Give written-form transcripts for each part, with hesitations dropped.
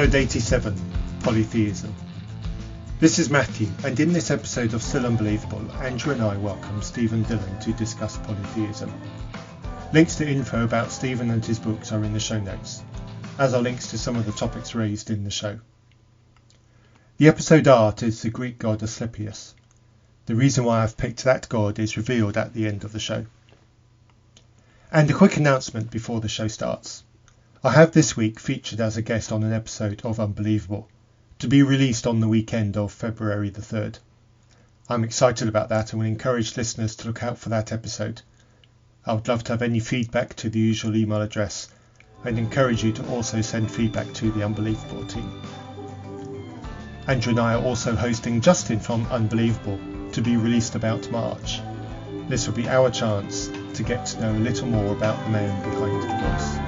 Episode 87, Polytheism. This is Matthew, and in this episode of Still Unbelievable, Andrew and I welcome Steven Dillion to discuss polytheism. Links to info about Steven and his books are in the show notes, as are links to some of the topics raised in the show. The episode art is the Greek god Asclepius. The reason why I've picked that god is revealed at the end of the show. And a quick announcement before the show starts. I have this week featured as a guest on an episode of Unbelievable, to be released on the weekend of February the 3rd. I'm excited about that and will encourage listeners to look out for that episode. I would love to have any feedback to the usual email address and encourage you to also send feedback to the Unbelievable team. Andrew and I are also hosting Justin from Unbelievable, to be released about March. This will be our chance to get to know a little more about the man behind the voice.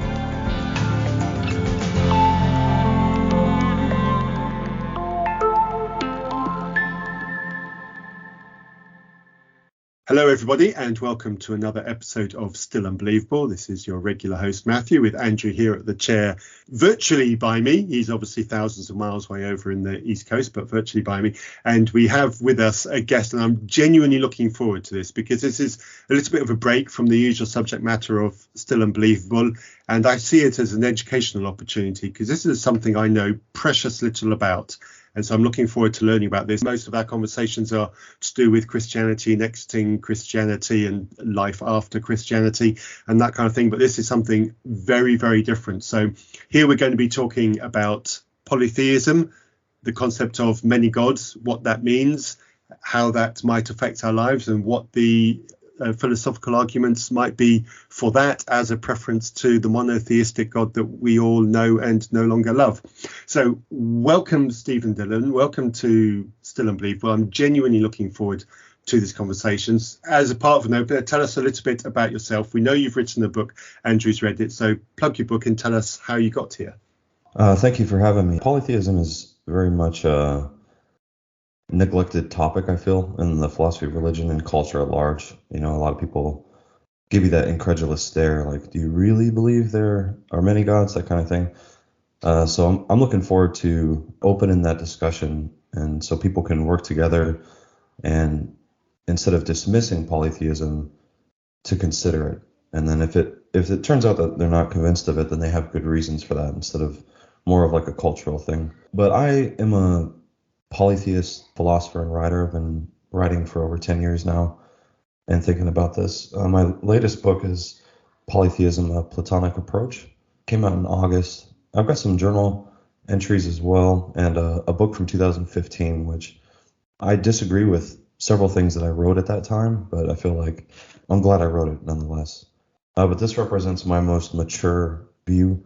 Hello everybody and welcome to another episode of Still Unbelievable. This is your regular host Matthew, with Andrew here at the chair virtually by me. He's obviously thousands of miles away over in the East Coast, but virtually by me. And we have with us a guest, and I'm genuinely looking forward to this because this is a little bit of a break from the usual subject matter of Still Unbelievable. And I see it as an educational opportunity because this is something I know precious little about. And so I'm looking forward to learning about this. Most of our conversations are to do with Christianity, exiting Christianity and life after Christianity and that kind of thing. But this is something very, very different. So here we're going to be talking about polytheism, the concept of many gods, what that means, how that might affect our lives, and what the philosophical arguments might be for that as a preference to the monotheistic God that we all know and no longer love. So welcome, Steven Dillion. Welcome to Still Unbelievable. I'm genuinely looking forward to these conversations. As a part of an opener, tell us a little bit about yourself. We know you've written a book. Andrew's read it. So plug your book and tell us how you got here. Thank you for having me. Polytheism is very much a neglected topic, I feel, in the philosophy of religion and culture at large. You know, a lot of people give you that incredulous stare, like, do you really believe there are many gods, that kind of thing. So I'm looking forward to opening that discussion, and so people can work together, and instead of dismissing polytheism, to consider it. And then if it turns out that they're not convinced of it, then they have good reasons for that, instead of more of like a cultural thing. But I am a polytheist philosopher and writer. I've been writing for over 10 years now and thinking about this. My latest book is Polytheism, a Platonic Approach. Came out in August. I've got some journal entries as well, and a book from 2015, which I disagree with several things that I wrote at that time, but I feel like I'm glad I wrote it nonetheless. But this represents my most mature view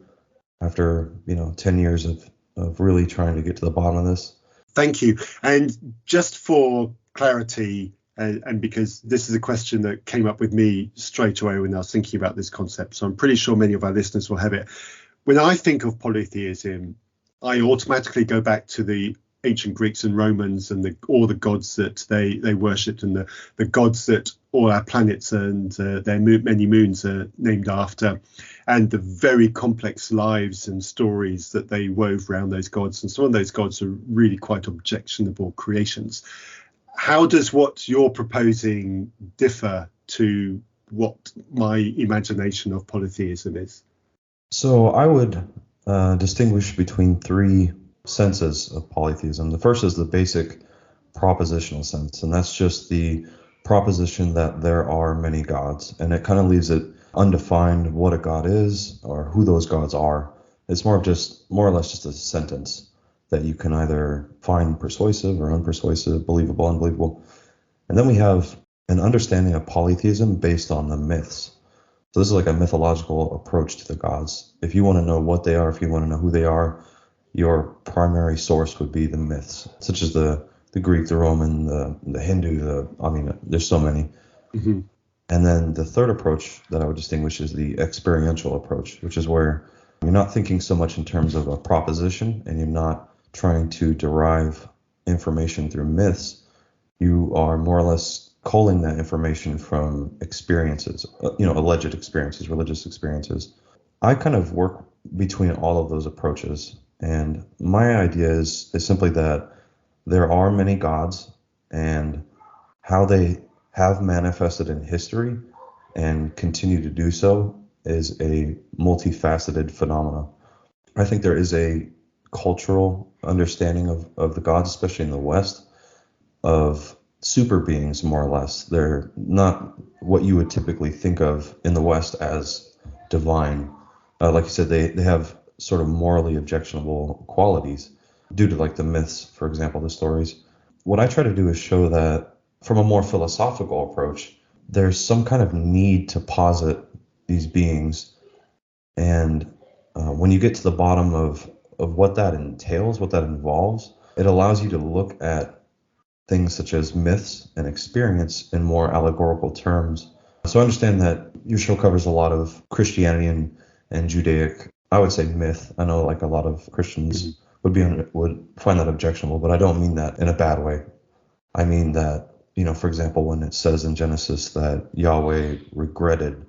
after 10 years of really trying to get to the bottom of this. Thank you. And just for clarity, and because this is a question that came up with me straight away when I was thinking about this concept, so I'm pretty sure many of our listeners will have it. When I think of polytheism, I automatically go back to the ancient Greeks and Romans and all the gods that they worshipped, and the gods that all our planets and their many moons are named after, and the very complex lives and stories that they wove around those gods. And some of those gods are really quite objectionable creations. How does what you're proposing differ to what my imagination of polytheism is? So I would distinguish between three senses of polytheism. The first is the basic propositional sense, and that's just the proposition that there are many gods, and it kind of leaves it undefined what a god is or who those gods are. It's more or less just a sentence that you can either find persuasive or unpersuasive, believable, unbelievable. And then we have an understanding of polytheism based on the myths. So this is like a mythological approach to the gods. If you want to know what they are, if you want to know who they are, your primary source would be the myths, such as the Greek, the Roman, the Hindu, there's so many. Mm-hmm. And then the third approach that I would distinguish is the experiential approach, which is where you're not thinking so much in terms of a proposition and you're not trying to derive information through myths. You are more or less culling that information from experiences, alleged experiences, religious experiences. I kind of work between all of those approaches. And my idea is simply that there are many gods, and how they have manifested in history and continue to do so is a multifaceted phenomenon. I think there is a cultural understanding of the gods, especially in the West, of super beings, more or less. They're not what you would typically think of in the West as divine. Like you said, they have sort of morally objectionable qualities due to like the myths, for example, the stories. What I try to do is show that from a more philosophical approach, there's some kind of need to posit these beings. And when you get to the bottom of what that entails, what that involves, it allows you to look at things such as myths and experience in more allegorical terms. So I understand that your show covers a lot of Christianity and Judaic, I would say, myth. I know like a lot of Christians would find that objectionable, but I don't mean that in a bad way. I mean that, for example, when it says in Genesis that Yahweh regretted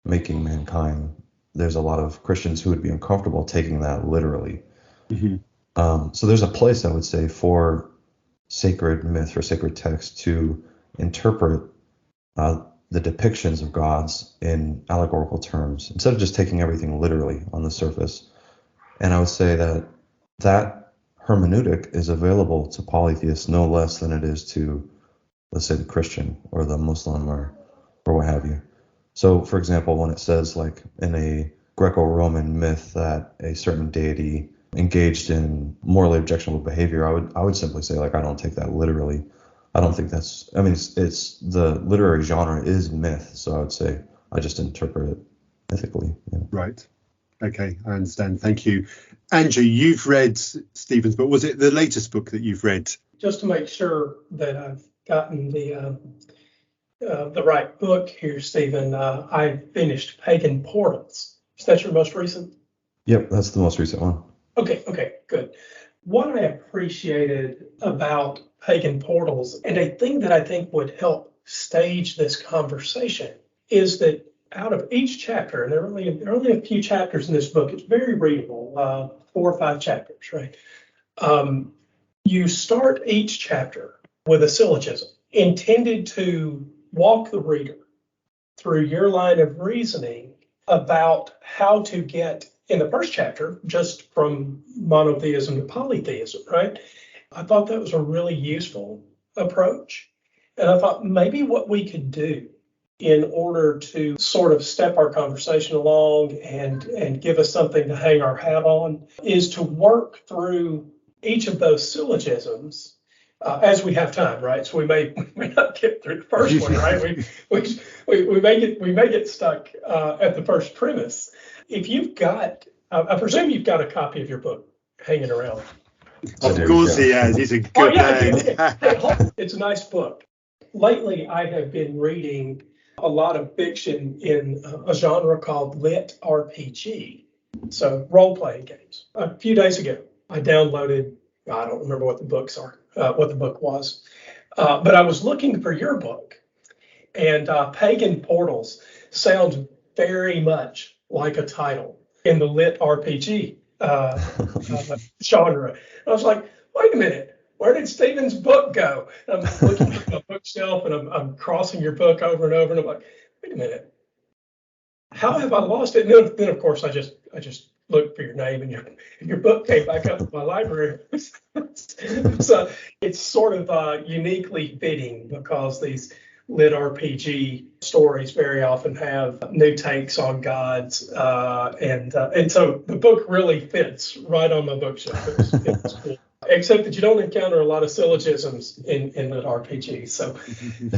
making mankind, there's a lot of Christians who would be uncomfortable taking that literally. So there's a place, I would say, for sacred myth or sacred text to interpret the depictions of gods in allegorical terms instead of just taking everything literally on the surface. And I would say that hermeneutic is available to polytheists no less than it is to, let's say, the Christian or the Muslim or what have you. So, for example, when it says like in a Greco-Roman myth that a certain deity engaged in morally objectionable behavior, I would simply say, like, I don't take that literally. I don't think that's, I mean, it's the literary genre is myth, so I would say I just interpret it ethically. Yeah. Right. Okay, I understand. Thank you. Andrew, you've read Stephen's book. Was it the latest book that you've read? Just to make sure that I've gotten the right book here, Stephen, I finished Pagan Portals. Is that your most recent? Yep, that's the most recent one. Okay, good. What I appreciated about Pagan Portals, and a thing that I think would help stage this conversation, is that out of each chapter, and there are only a few chapters in this book, it's very readable, 4 or 5 chapters, right? You start each chapter with a syllogism intended to walk the reader through your line of reasoning about how to get, in the first chapter, just from monotheism to polytheism, right? I thought that was a really useful approach. And I thought maybe what we could do in order to sort of step our conversation along and give us something to hang our hat on is to work through each of those syllogisms as we have time, right? So we may not get through the first one, right? We may get stuck at the first premise. If you've got, I presume you've got a copy of your book hanging around. Of course he has. He's a good man. Hey, it's a nice book. Lately, I have been reading a lot of fiction in a genre called lit RPG, so role-playing games. A few days ago, I downloaded, I don't remember what the books are, what the book was, but I was looking for your book, and Pagan Portals sounds very much like a title in the lit RPG genre. And I was like, wait a minute. Where did Stephen's book go? And I'm looking at my bookshelf and I'm crossing your book over and over, and I'm like, wait a minute, how have I lost it? And then of course I just looked for your name, and your book came back up in my library. So it's sort of uniquely fitting because these lit RPG stories very often have new takes on gods, and so the book really fits right on my bookshelf. It's cool. Except that you don't encounter a lot of syllogisms in lit RPG. So if you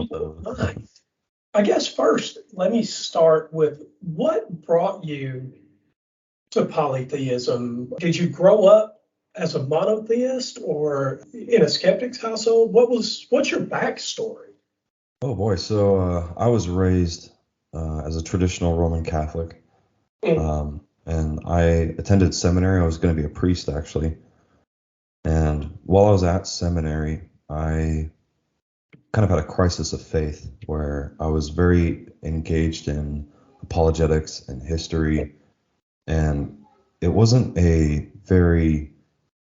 don't mind, I guess first, let me start with what brought you to polytheism. Did you grow up as a monotheist or in a skeptic's household? What's your backstory? Oh boy, so I was raised as a traditional Roman Catholic, and I attended seminary. I was going to be a priest, actually. And while I was at seminary, I kind of had a crisis of faith where I was very engaged in apologetics and history, and it wasn't a very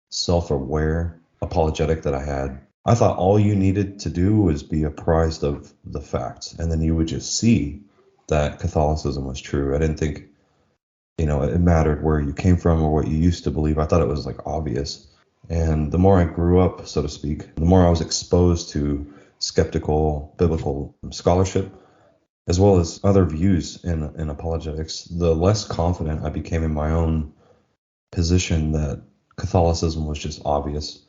self-aware apologetic that I had. I thought all you needed to do was be apprised of the facts, and then you would just see that Catholicism was true. I didn't think, it mattered where you came from or what you used to believe. I thought it was like obvious. And the more I grew up, so to speak, the more I was exposed to skeptical biblical scholarship, as well as other views in apologetics, the less confident I became in my own position that Catholicism was just obvious.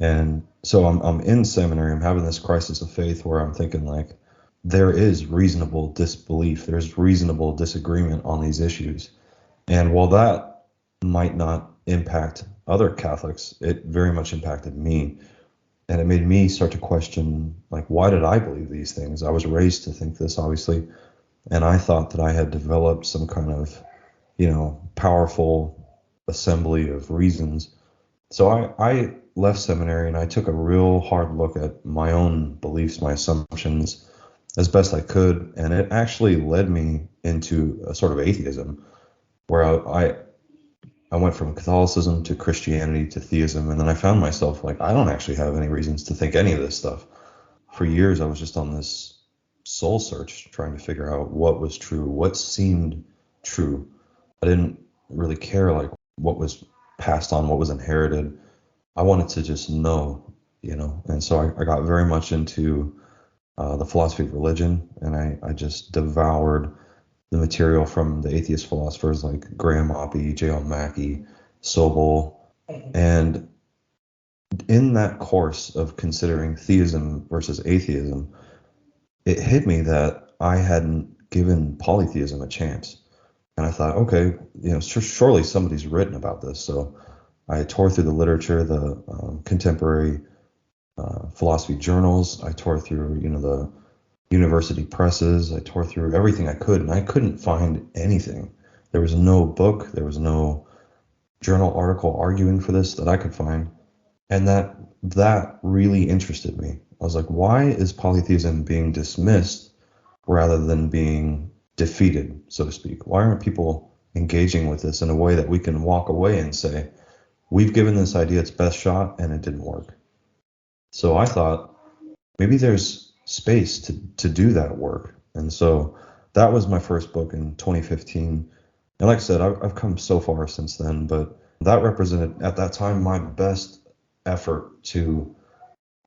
And so I'm in seminary, I'm having this crisis of faith where I'm thinking like, there is reasonable disbelief, there's reasonable disagreement on these issues. And while that might not impact other Catholics, it very much impacted me. And it made me start to question, like, why did I believe these things? I was raised to think this, obviously. And I thought that I had developed some kind of, powerful assembly of reasons. So I left seminary and I took a real hard look at my own beliefs, my assumptions, as best I could. And it actually led me into a sort of atheism, where I went from Catholicism to Christianity to theism, and then I found myself like, I don't actually have any reasons to think any of this stuff. For years, I was just on this soul search, trying to figure out what was true, what seemed true. I didn't really care like what was passed on, what was inherited. I wanted to just know, and so I got very much into the philosophy of religion, and I just devoured the material from the atheist philosophers like Graham Oppy, J.L. Mackie, Sobel. And in that course of considering theism versus atheism, it hit me that I hadn't given polytheism a chance. And I thought, okay, surely somebody's written about this. So I tore through the literature, the contemporary philosophy journals. I tore through, the university presses. I tore through everything I could, and I couldn't find anything. There was no book, there was no journal article arguing for this that I could find. And that really interested me. I was like, why is polytheism being dismissed rather than being defeated, so to speak? Why aren't people engaging with this in a way that we can walk away and say, we've given this idea its best shot and it didn't work? So I thought maybe there's space to do that work. And so that was my first book in 2015. And like I said, I've come so far since then, but that represented at that time my best effort to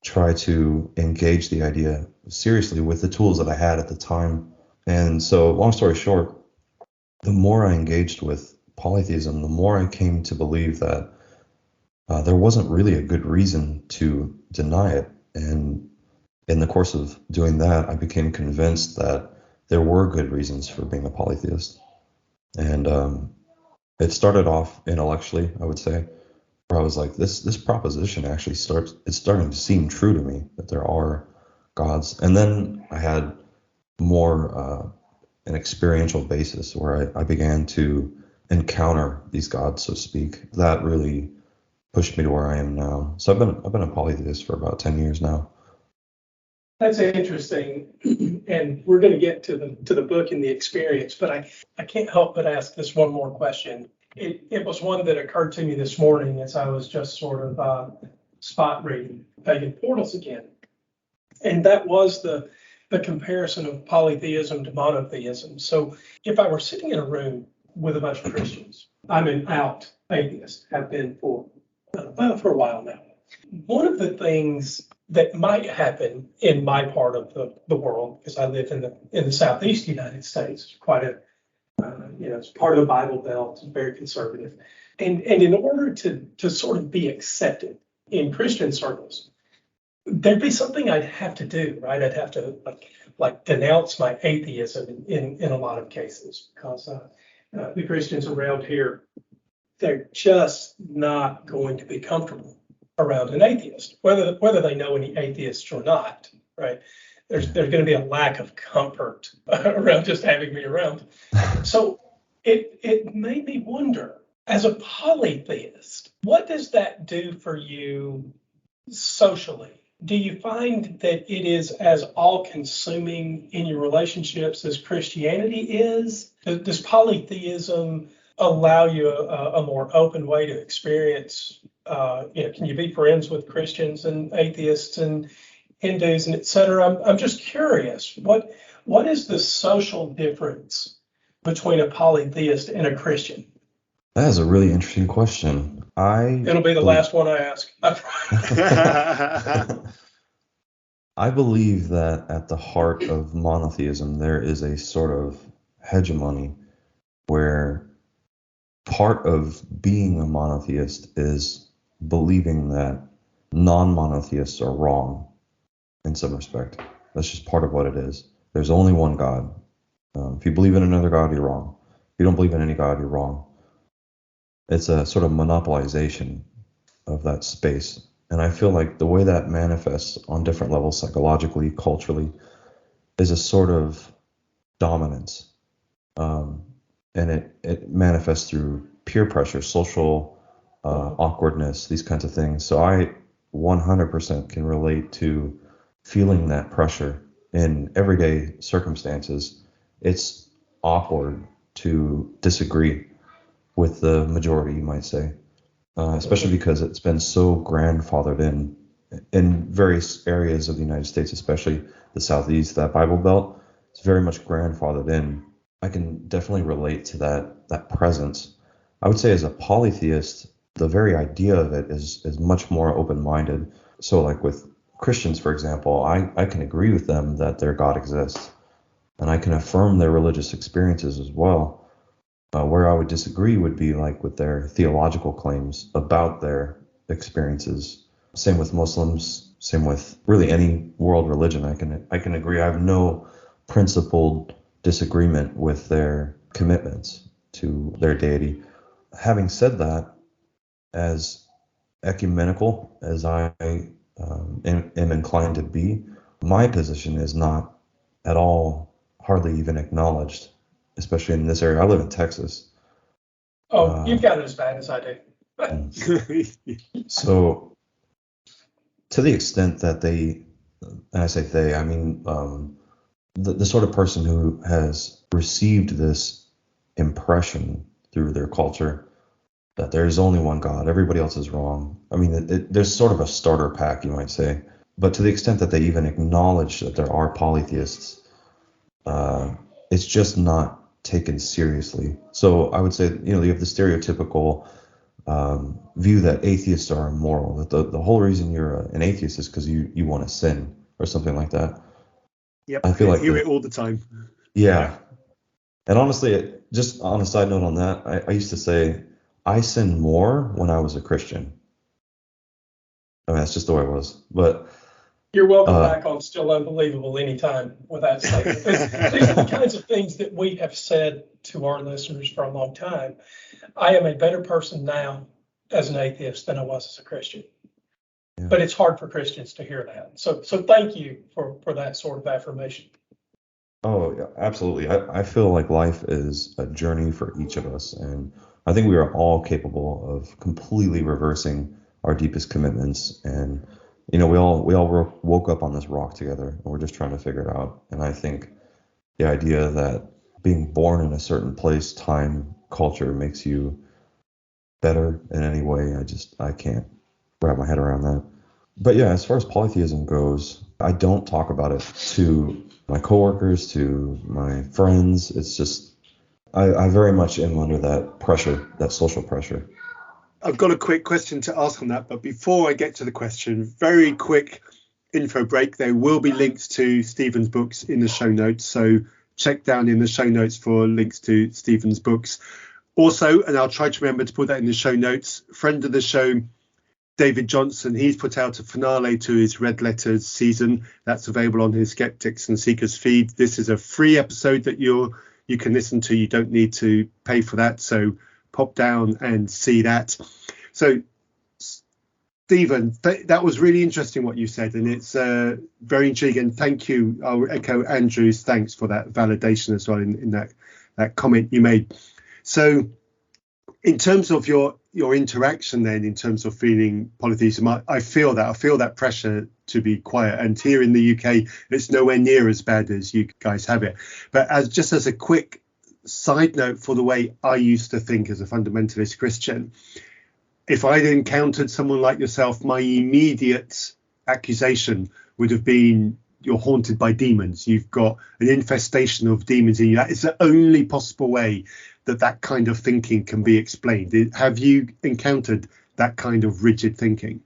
try to engage the idea seriously with the tools that I had at the time. And so long story short, the more I engaged with polytheism, the more I came to believe that there wasn't really a good reason to deny it. And in the course of doing that, I became convinced that there were good reasons for being a polytheist. And it started off intellectually, I would say, where I was like, this proposition actually it's starting to seem true to me, that there are gods. And then I had more an experiential basis where I began to encounter these gods, so to speak. That really pushed me to where I am now. So I've been a polytheist for about 10 years now. That's interesting, and we're going to get to the book and the experience, but I can't help but ask this one more question. It was one that occurred to me this morning as I was just sort of spot reading Pagan Portals again, and that was the comparison of polytheism to monotheism. So if I were sitting in a room with a bunch of Christians, I'm an out atheist, have been for a while now. One of the things that might happen in my part of the world, because I live in the southeast United States, quite a it's part of the Bible Belt, it's very conservative, and in order to sort of be accepted in Christian circles, there'd be something I'd have to do, right? I'd have to like denounce my atheism in a lot of cases, because the Christians around here, they're just not going to be comfortable around an atheist, whether they know any atheists or not, right? There's going to be a lack of comfort around just having me around. So it made me wonder, as a polytheist, what does that do for you socially? Do you find that it is as all-consuming in your relationships as Christianity is? Does polytheism allow you a more open way to experience, can you be friends with Christians and atheists and Hindus and et cetera? I'm just curious, what is the social difference between a polytheist and a Christian? That is a really interesting question. It'll be the last one I ask. I believe that at the heart of monotheism, there is a sort of hegemony where part of being a monotheist is believing that non-monotheists are wrong in some respect. That's just part of what it is. There's only one God. If you believe in another God, you're wrong. If you don't believe in any God, you're wrong. It's a sort of monopolization of that space. And I feel like the way that manifests on different levels, psychologically, culturally, is a sort of dominance. And it manifests through peer pressure, social awkwardness, these kinds of things. So I 100% can relate to feeling that pressure in everyday circumstances. It's awkward to disagree with the majority, you might say, especially because it's been so grandfathered in various areas of the United States, especially the Southeast, that Bible Belt. It's very much grandfathered in. I can definitely relate to that presence. I would say as a polytheist, the very idea of it is much more open-minded. So like with Christians, for example, I can agree with them that their God exists, and I can affirm their religious experiences as well. Where I would disagree would be like with their theological claims about their experiences. Same with Muslims, same with really any world religion. I can agree. I have no principled disagreement with their commitments to their deity. Having said that, as ecumenical as I am inclined to be, my position is not at all, hardly even acknowledged, especially in this area. I live in Texas. Oh, you've got it as bad as I do. So to the extent that they, and I say they, I mean the sort of person who has received this impression through their culture that there is only one God, everybody else is wrong. I mean, there's sort of a starter pack, you might say. But to the extent that they even acknowledge that there are polytheists, it's just not taken seriously. So I would say, you have the stereotypical view that atheists are immoral, that the whole reason you're an atheist is because you want to sin or something like that. Yep, I feel like hear it all the time. Yeah. And honestly, just on a side note on that, I used to say I sinned more when I was a Christian. I mean, that's just the way it was. But you're welcome back on Still Unbelievable anytime with that statement. These are the kinds of things that we have said to our listeners for a long time. I am a better person now as an atheist than I was as a Christian. Yeah. But it's hard for Christians to hear that. So thank you for that sort of affirmation. Oh, yeah, absolutely. I feel like life is a journey for each of us. And I think we are all capable of completely reversing our deepest commitments. And we all woke up on this rock together, and we're just trying to figure it out. And I think the idea that being born in a certain place, time, culture makes you better in any way, I can't wrap my head around that. But yeah, as far as polytheism goes, I don't talk about it to my coworkers, to my friends. It's just, I very much am under that pressure, that social pressure. I've got a quick question to ask on that, but before I get to the question, very quick info break. There will be links to Stephen's books in the show notes, so check down in the show notes for links to Stephen's books. Also, and I'll try to remember to put that in the show notes, friend of the show, David Johnson, he's put out a finale to his Red Letters season. That's available on his Skeptics and Seekers feed. This is a free episode that you can listen to. You don't need to pay for that, so pop down and see that. So, Stephen, that was really interesting what you said, and it's very intriguing. Thank you. I'll echo Andrew's thanks for that validation as well in that comment you made. So, in terms of your interaction then, in terms of feeling polytheism, I feel that pressure to be quiet. And here in the UK, it's nowhere near as bad as you guys have it. But as a quick side note for the way I used to think as a fundamentalist Christian. If I'd encountered someone like yourself, my immediate accusation would have been, you're haunted by demons. You've got an infestation of demons in you. That is the only possible way that kind of thinking can be explained. Have you encountered that kind of rigid thinking?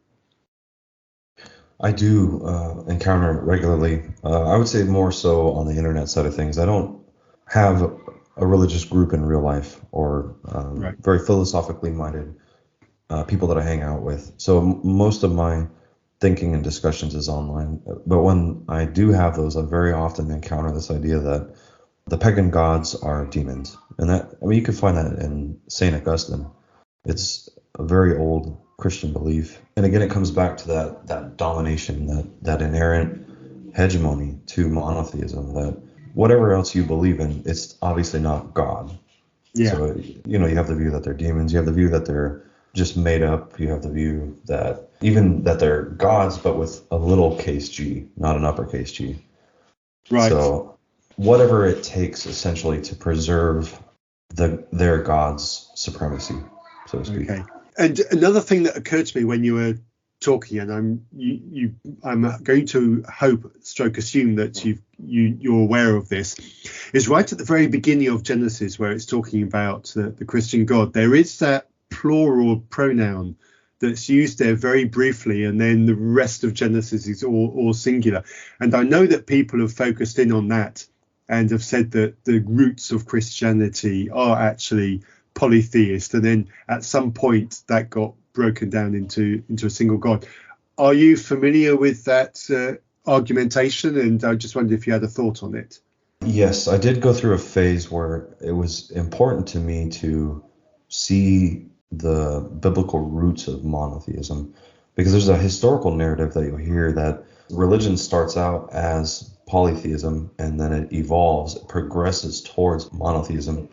I do encounter it regularly. I would say more so on the internet side of things. I don't have a religious group in real life or Right. very philosophically minded people that I hang out with. So most of my thinking and discussions is online. But when I do have those, I very often encounter this idea that the pagan gods are demons. And that, I mean, you can find that in St. Augustine. It's a very old Christian belief. And again, it comes back to that domination, that inherent hegemony to monotheism, that whatever else you believe in, it's obviously not God. Yeah. So, you have the view that they're demons. You have the view that they're just made up. You have the view that even that they're gods, but with a little case G, not an uppercase G. Right. So whatever it takes essentially to preserve their god's supremacy, so to speak. Okay. And another thing that occurred to me when you were talking, and I'm going to assume that you're aware of this, is right at the very beginning of Genesis, where it's talking about the Christian God. There is that plural pronoun that's used there very briefly, and then the rest of Genesis is all singular. And I know that people have focused in on that and have said that the roots of Christianity are actually polytheist, and then at some point that got broken down into a single God. Are you familiar with that argumentation? And I just wondered if you had a thought on it. Yes, I did go through a phase where it was important to me to see the biblical roots of monotheism, because there's a historical narrative that you'll hear that religion starts out as polytheism and then it evolves, it progresses towards monotheism.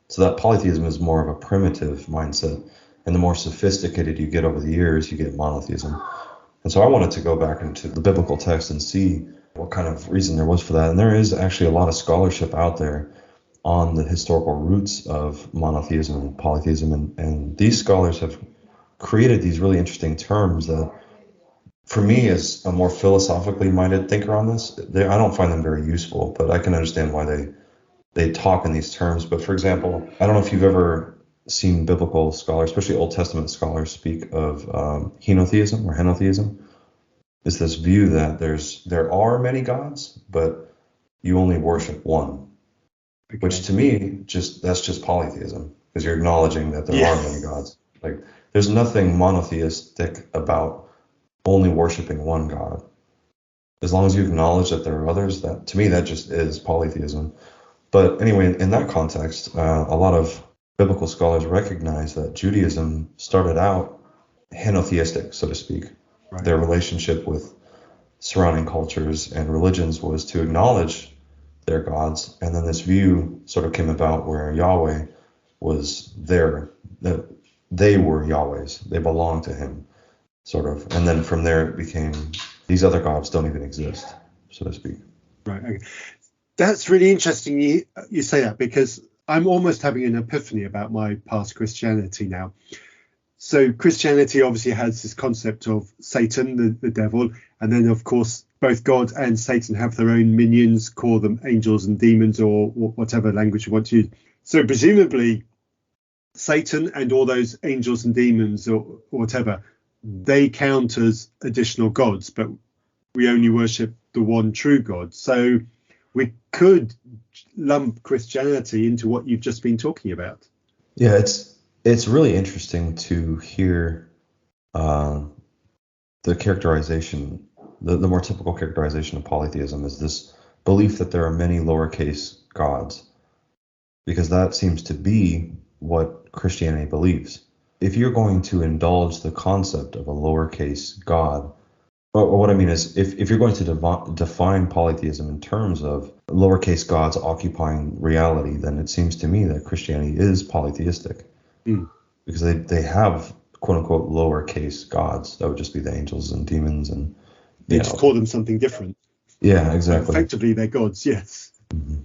So that polytheism is more of a primitive mindset, and the more sophisticated you get over the years, you get monotheism. And so I wanted to go back into the biblical text and see what kind of reason there was for that. And there is actually a lot of scholarship out there on the historical roots of monotheism and polytheism. And these scholars have created these really interesting terms that, for me, as a more philosophically minded thinker on this, I don't find them very useful, but I can understand why they talk in these terms. But for example, I don't know if you've ever seen biblical scholars, especially Old Testament scholars, speak of henotheism or henotheism. It's this view that there are many gods, but you only worship one. Okay. Which to me, that's just polytheism, because you're acknowledging that there are many gods. Like, there's nothing monotheistic about only worshiping one god. As long as you acknowledge that there are others, that to me, that just is polytheism. But anyway, in that context, a lot of biblical scholars recognize that Judaism started out henotheistic, so to speak. Right. Their relationship with surrounding cultures and religions was to acknowledge their gods, and then this view sort of came about where Yahweh was there, that they were Yahweh's, they belonged to him, sort of. And then from there it became, these other gods don't even exist, so to speak. Right. Okay. That's really interesting you say that, because I'm almost having an epiphany about my past Christianity now. So Christianity obviously has this concept of Satan, the devil, and then of course both God and Satan have their own minions, call them angels and demons, or whatever language you want to use. So presumably Satan and all those angels and demons or whatever, they count as additional gods, but we only worship the one true God. So we could lump Christianity into what you've just been talking about. Yeah, it's really interesting to hear the characterization, the more typical characterization of polytheism is this belief that there are many lowercase gods, because that seems to be what Christianity believes. If you're going to indulge the concept of a lowercase god, or what I mean is, if you're going to define polytheism in terms of lowercase gods occupying reality, then it seems to me that Christianity is polytheistic. Because they have quote unquote lowercase gods. That would just be the angels and demons, and they just call them something different. Yeah, exactly. Effectively, they're gods. Yes. Mm-hmm.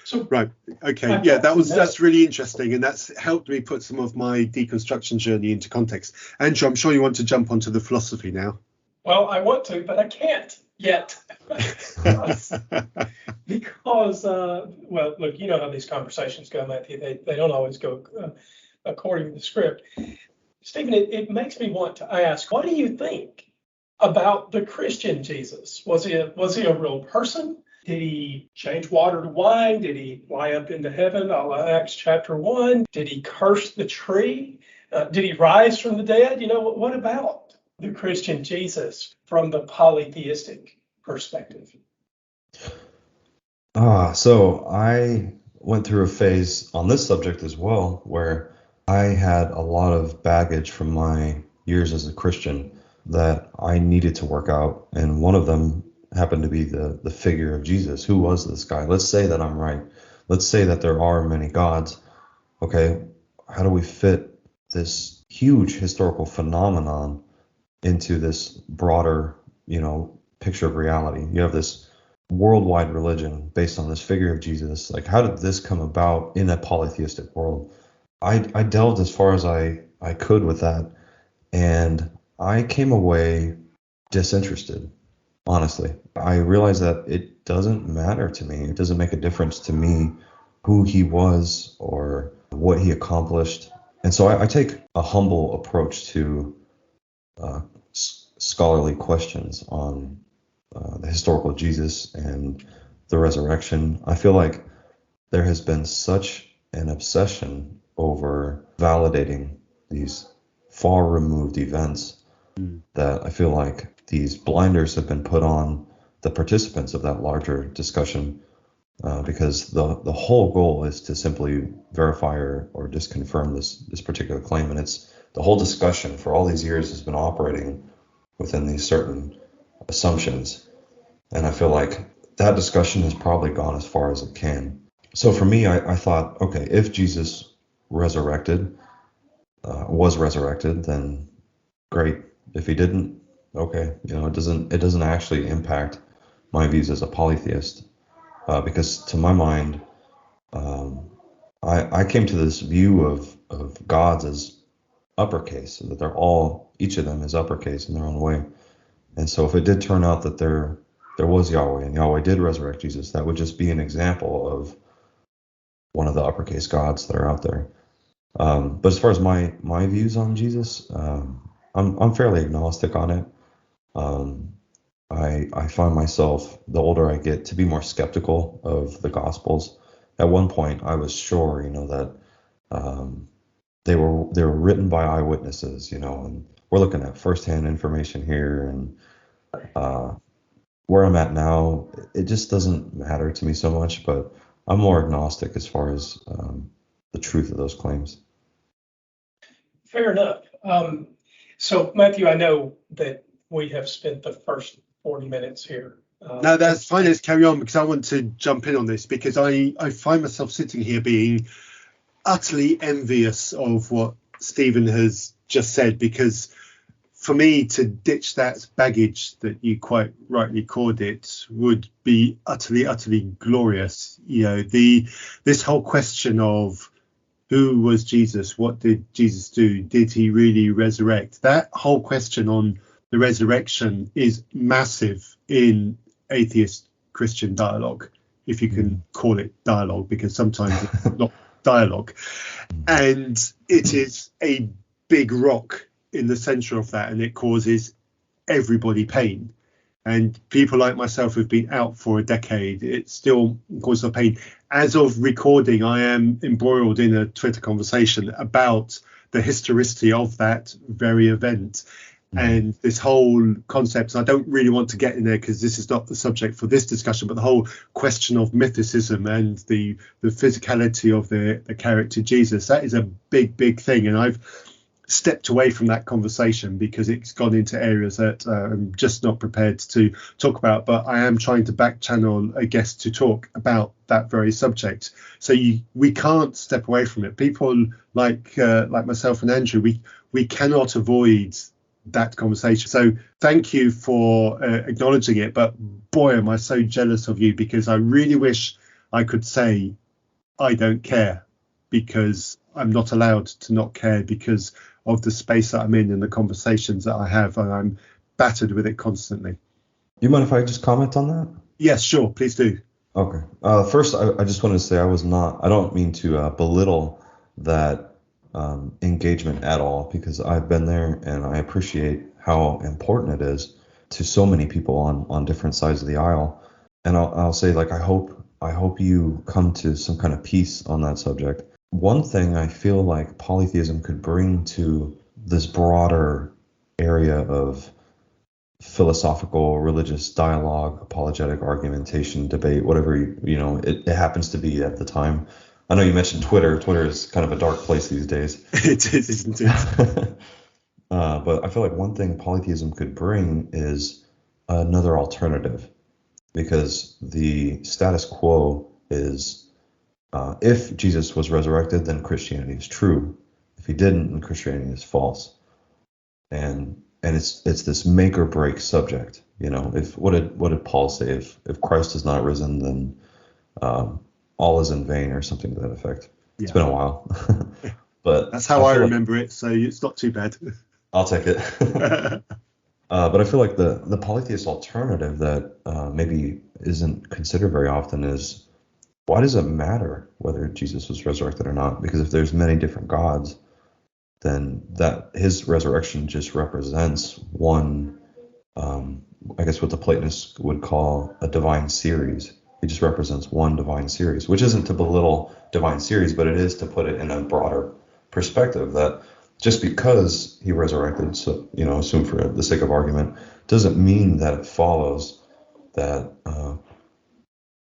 So Right. Okay. Yeah, that's really interesting, and that's helped me put some of my deconstruction journey into context. Andrew, I'm sure you want to jump onto the philosophy now. well, I want to, but I can't yet. because well, look, you know how these conversations go, Matthew. They don't always go according to the script. Stephen, it makes me want to ask, what do you think about the Christian Jesus? Was he a real person? Did he change water to wine? Did he fly up into heaven, a la Acts chapter 1? Did he curse the tree? Did he rise from the dead? You know, what about the Christian Jesus from the polytheistic perspective? So I went through a phase on this subject as well, where I had a lot of baggage from my years as a Christian that I needed to work out. And one of them happened to be the figure of Jesus. Who was this guy? Let's say that I'm right. Let's say that there are many gods. Okay, how do we fit this huge historical phenomenon into this broader, picture of reality? You have this worldwide religion based on this figure of Jesus. Like, how did this come about in a polytheistic world? I delved as far as I could with that, and I came away disinterested. Honestly, I realized that it doesn't matter to me. It doesn't make a difference to me who he was or what he accomplished. And so I take a humble approach to scholarly questions on the historical Jesus and the resurrection. I feel like there has been such an obsession over validating these far removed events that I feel like these blinders have been put on the participants of that larger discussion, because the whole goal is to simply verify or disconfirm this particular claim. And it's the whole discussion for all these years has been operating within these certain assumptions. And I feel like that discussion has probably gone as far as it can. So for me, I thought, okay, if Jesus was resurrected, then great. If he didn't, okay, it doesn't actually impact my views as a polytheist, because to my mind, I came to this view of gods as uppercase, that each of them is uppercase in their own way. And so if it did turn out that there was Yahweh and Yahweh did resurrect Jesus, that would just be an example of one of the uppercase gods that are out there. But as far as my views on Jesus, I'm fairly agnostic on it. I find myself, the older I get, to be more skeptical of the Gospels. At one point, I was sure, that they were written by eyewitnesses, and we're looking at firsthand information here. And where I'm at now, it just doesn't matter to me so much. But I'm more agnostic as far as the truth of those claims. Fair enough. So, Matthew, I know that we have spent the first 40 minutes here. No, that's fine. Let's carry on, because I want to jump in on this, because I find myself sitting here being utterly envious of what Stephen has just said, because for me to ditch that baggage that you quite rightly called it would be utterly glorious. This whole question of who was Jesus? What did Jesus do? Did he really resurrect? That whole question on the resurrection is massive in atheist Christian dialogue, if you can call it dialogue, because sometimes it's not dialogue. And it is a big rock in the center of that, and it causes everybody pain. And people like myself who've been out for a decade, it still causes pain. As of recording, I am embroiled in a Twitter conversation about the historicity of that very event. And this whole concept, I don't really want to get in there because this is not the subject for this discussion, but the whole question of mythicism and the physicality of the character Jesus, that is a big thing. And I've stepped away from that conversation because it's gone into areas that I'm just not prepared to talk about, but I am trying to back channel a guest to talk about that very subject. So we can't step away from it. People like myself and Andrew, we cannot avoid that conversation. So thank you for acknowledging it, but boy, am I so jealous of you, because I really wish I could say I don't care because I'm not allowed to not care because of the space that I'm in and the conversations that I have, and I'm battered with it constantly. You mind if I just comment on that? Yes, sure, please do. Okay. First, I just wanted to say I don't mean to belittle that engagement at all, because I've been there and I appreciate how important it is to so many people on different sides of the aisle. And I'll say, like, I hope you come to some kind of peace on that subject. One thing I feel like polytheism could bring to this broader area of philosophical, religious dialogue, apologetic argumentation, debate, whatever it happens to be at the time. I know you mentioned Twitter. Twitter is kind of a dark place these days. It is, isn't it? But I feel like one thing polytheism could bring is another alternative, because the status quo is if Jesus was resurrected, then Christianity is true. If he didn't, then Christianity is false. And it's this make or break subject. If what did Paul say? If Christ is not risen, then all is in vain, or something to that effect. Yeah. It's been a while, but that's how I remember it. So it's not too bad. I'll take it. But I feel like the polytheist alternative that maybe isn't considered very often is, why does it matter whether Jesus was resurrected or not? Because if there's many different gods, then that his resurrection just represents one, I guess what the Platonists would call a divine series. It just represents one divine series, which isn't to belittle divine series, but it is to put it in a broader perspective, that just because he resurrected, so assume for the sake of argument, doesn't mean that it follows that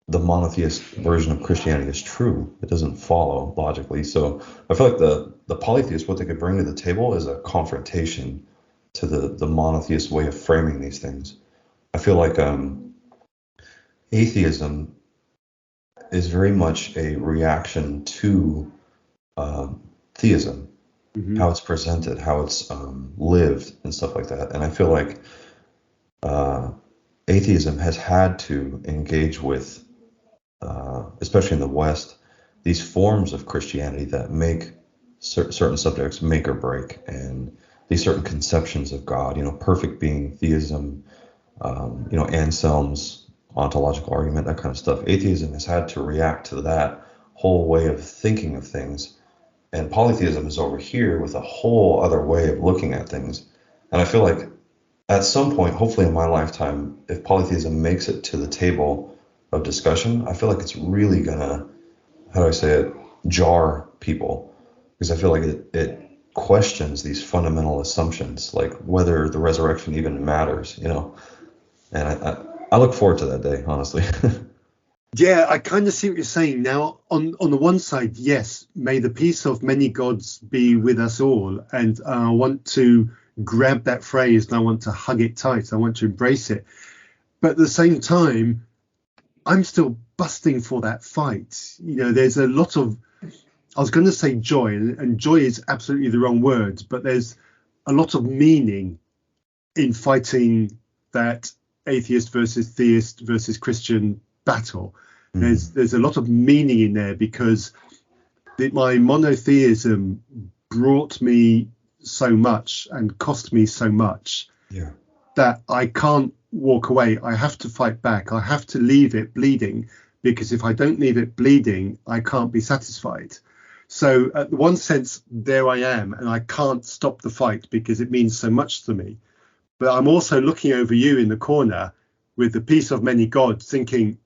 the monotheist version of Christianity is true. It doesn't follow logically. So I feel like the polytheists, what they could bring to the table is a confrontation to the monotheist way of framing these things. I feel like atheism is very much a reaction to theism, mm-hmm. how it's presented, how it's lived, and stuff like that. And I feel like atheism has had to engage with, especially in the West, these forms of Christianity that make certain subjects make or break, and these certain conceptions of God, perfect being, theism, Anselm's ontological argument, that kind of stuff. Atheism has had to react to that whole way of thinking of things, and polytheism is over here with a whole other way of looking at things. And I feel like at some point, hopefully in my lifetime, if polytheism makes it to the table of discussion, I feel like it's really gonna, how do I say it, jar people, because I feel like it questions these fundamental assumptions, like whether the resurrection even matters, and I look forward to that day, honestly. Yeah, I kind of see what you're saying. Now, on the one side, yes, may the peace of many gods be with us all. And I want to grab that phrase and I want to hug it tight. I want to embrace it. But at the same time, I'm still busting for that fight. There's a lot of, I was going to say joy, and joy is absolutely the wrong word, but there's a lot of meaning in fighting that atheist versus theist versus Christian battle. There's a lot of meaning in there, because my monotheism brought me so much and cost me so much that I can't walk away. I have to fight back. I have to leave it bleeding, because if I don't leave it bleeding, I can't be satisfied. So at one sense, there I am, and I can't stop the fight because it means so much to me. But I'm also looking over you in the corner with the peace of many gods, thinking,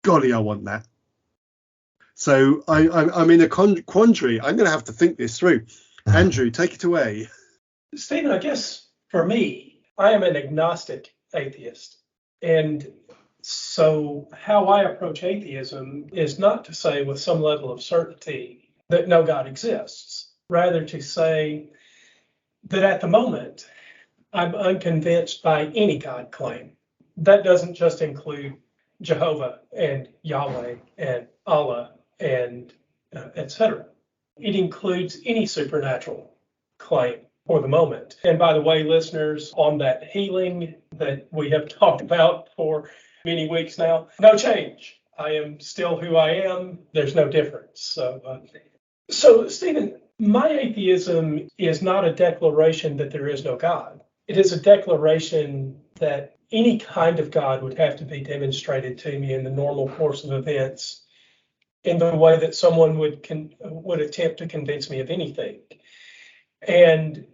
golly, I want that. So I'm in a quandary. I'm going to have to think this through. Andrew, take it away. Stephen, I guess for me, I am an agnostic atheist. And so how I approach atheism is not to say with some level of certainty that no God exists, rather to say that at the moment, I'm unconvinced by any God claim. That doesn't just include Jehovah and Yahweh and Allah and etc. It includes any supernatural claim for the moment. And by the way, listeners, on that healing that we have talked about for many weeks now, no change. I am still who I am. There's no difference. So Stephen, my atheism is not a declaration that there is no God. It is a declaration that any kind of God would have to be demonstrated to me in the normal course of events in the way that someone would attempt to convince me of anything. And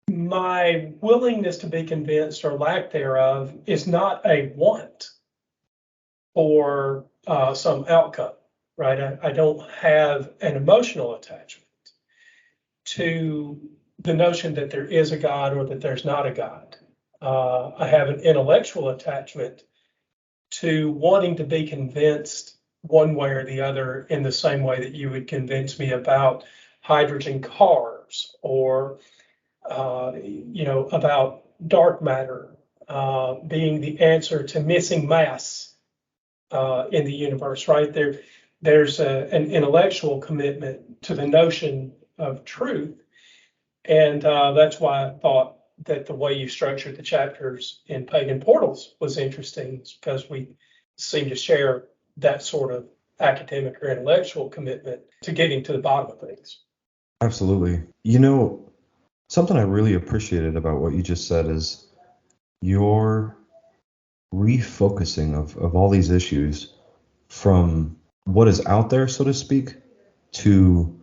my willingness to be convinced or lack thereof is not a want for some outcome, right? I don't have an emotional attachment to the notion that there is a God or that there's not a God. I have an intellectual attachment to wanting to be convinced one way or the other in the same way that you would convince me about hydrogen cars or, about dark matter being the answer to missing mass in the universe, right? There's an intellectual commitment to the notion of truth. And that's why I thought that the way you structured the chapters in Pagan Portals was interesting, because we seem to share that sort of academic or intellectual commitment to getting to the bottom of things. Absolutely. Something I really appreciated about what you just said is your refocusing of all these issues from what is out there, so to speak, to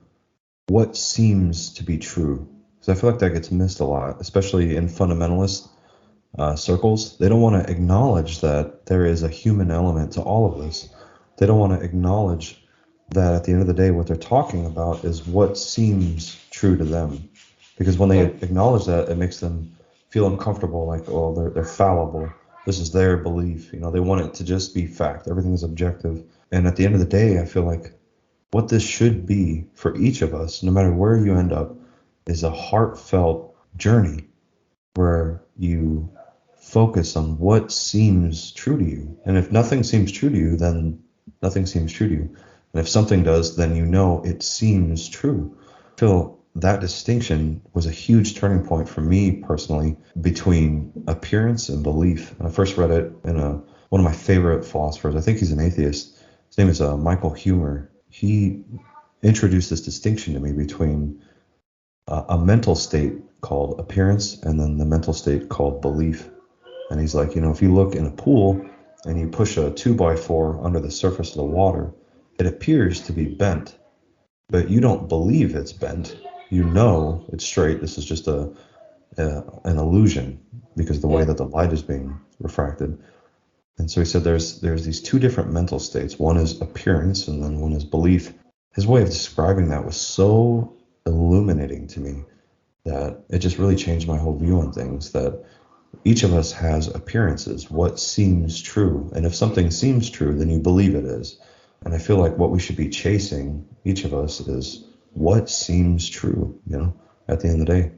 what seems to be true. Because I feel like that gets missed a lot, especially in fundamentalist circles. They don't want to acknowledge that there is a human element to all of this. They don't want to acknowledge that at the end of the day, what they're talking about is what seems true to them. Because when they acknowledge that, it makes them feel uncomfortable, like, oh, they're fallible. This is their belief. They want it to just be fact. Everything is objective. And at the end of the day, I feel like what this should be for each of us, no matter where you end up, is a heartfelt journey where you focus on what seems true to you. And if nothing seems true to you, then nothing seems true to you. And if something does, then it seems true. I feel that distinction was a huge turning point for me personally between appearance and belief. And I first read it in one of my favorite philosophers. I think he's an atheist. His name is Michael Huemer. He introduced this distinction to me between a mental state called appearance and then the mental state called belief. And he's like, if you look in a pool and you push a 2x4 under the surface of the water, it appears to be bent, but you don't believe it's bent. It's straight. This is just an illusion because of the way that the light is being refracted. And so he said there's these two different mental states. One is appearance and then one is belief. His way of describing that was so illuminating to me that it just really changed my whole view on things, that each of us has appearances, what seems true. And if something seems true, then you believe it is. And I feel like what we should be chasing, each of us, is what seems true, at the end of the day.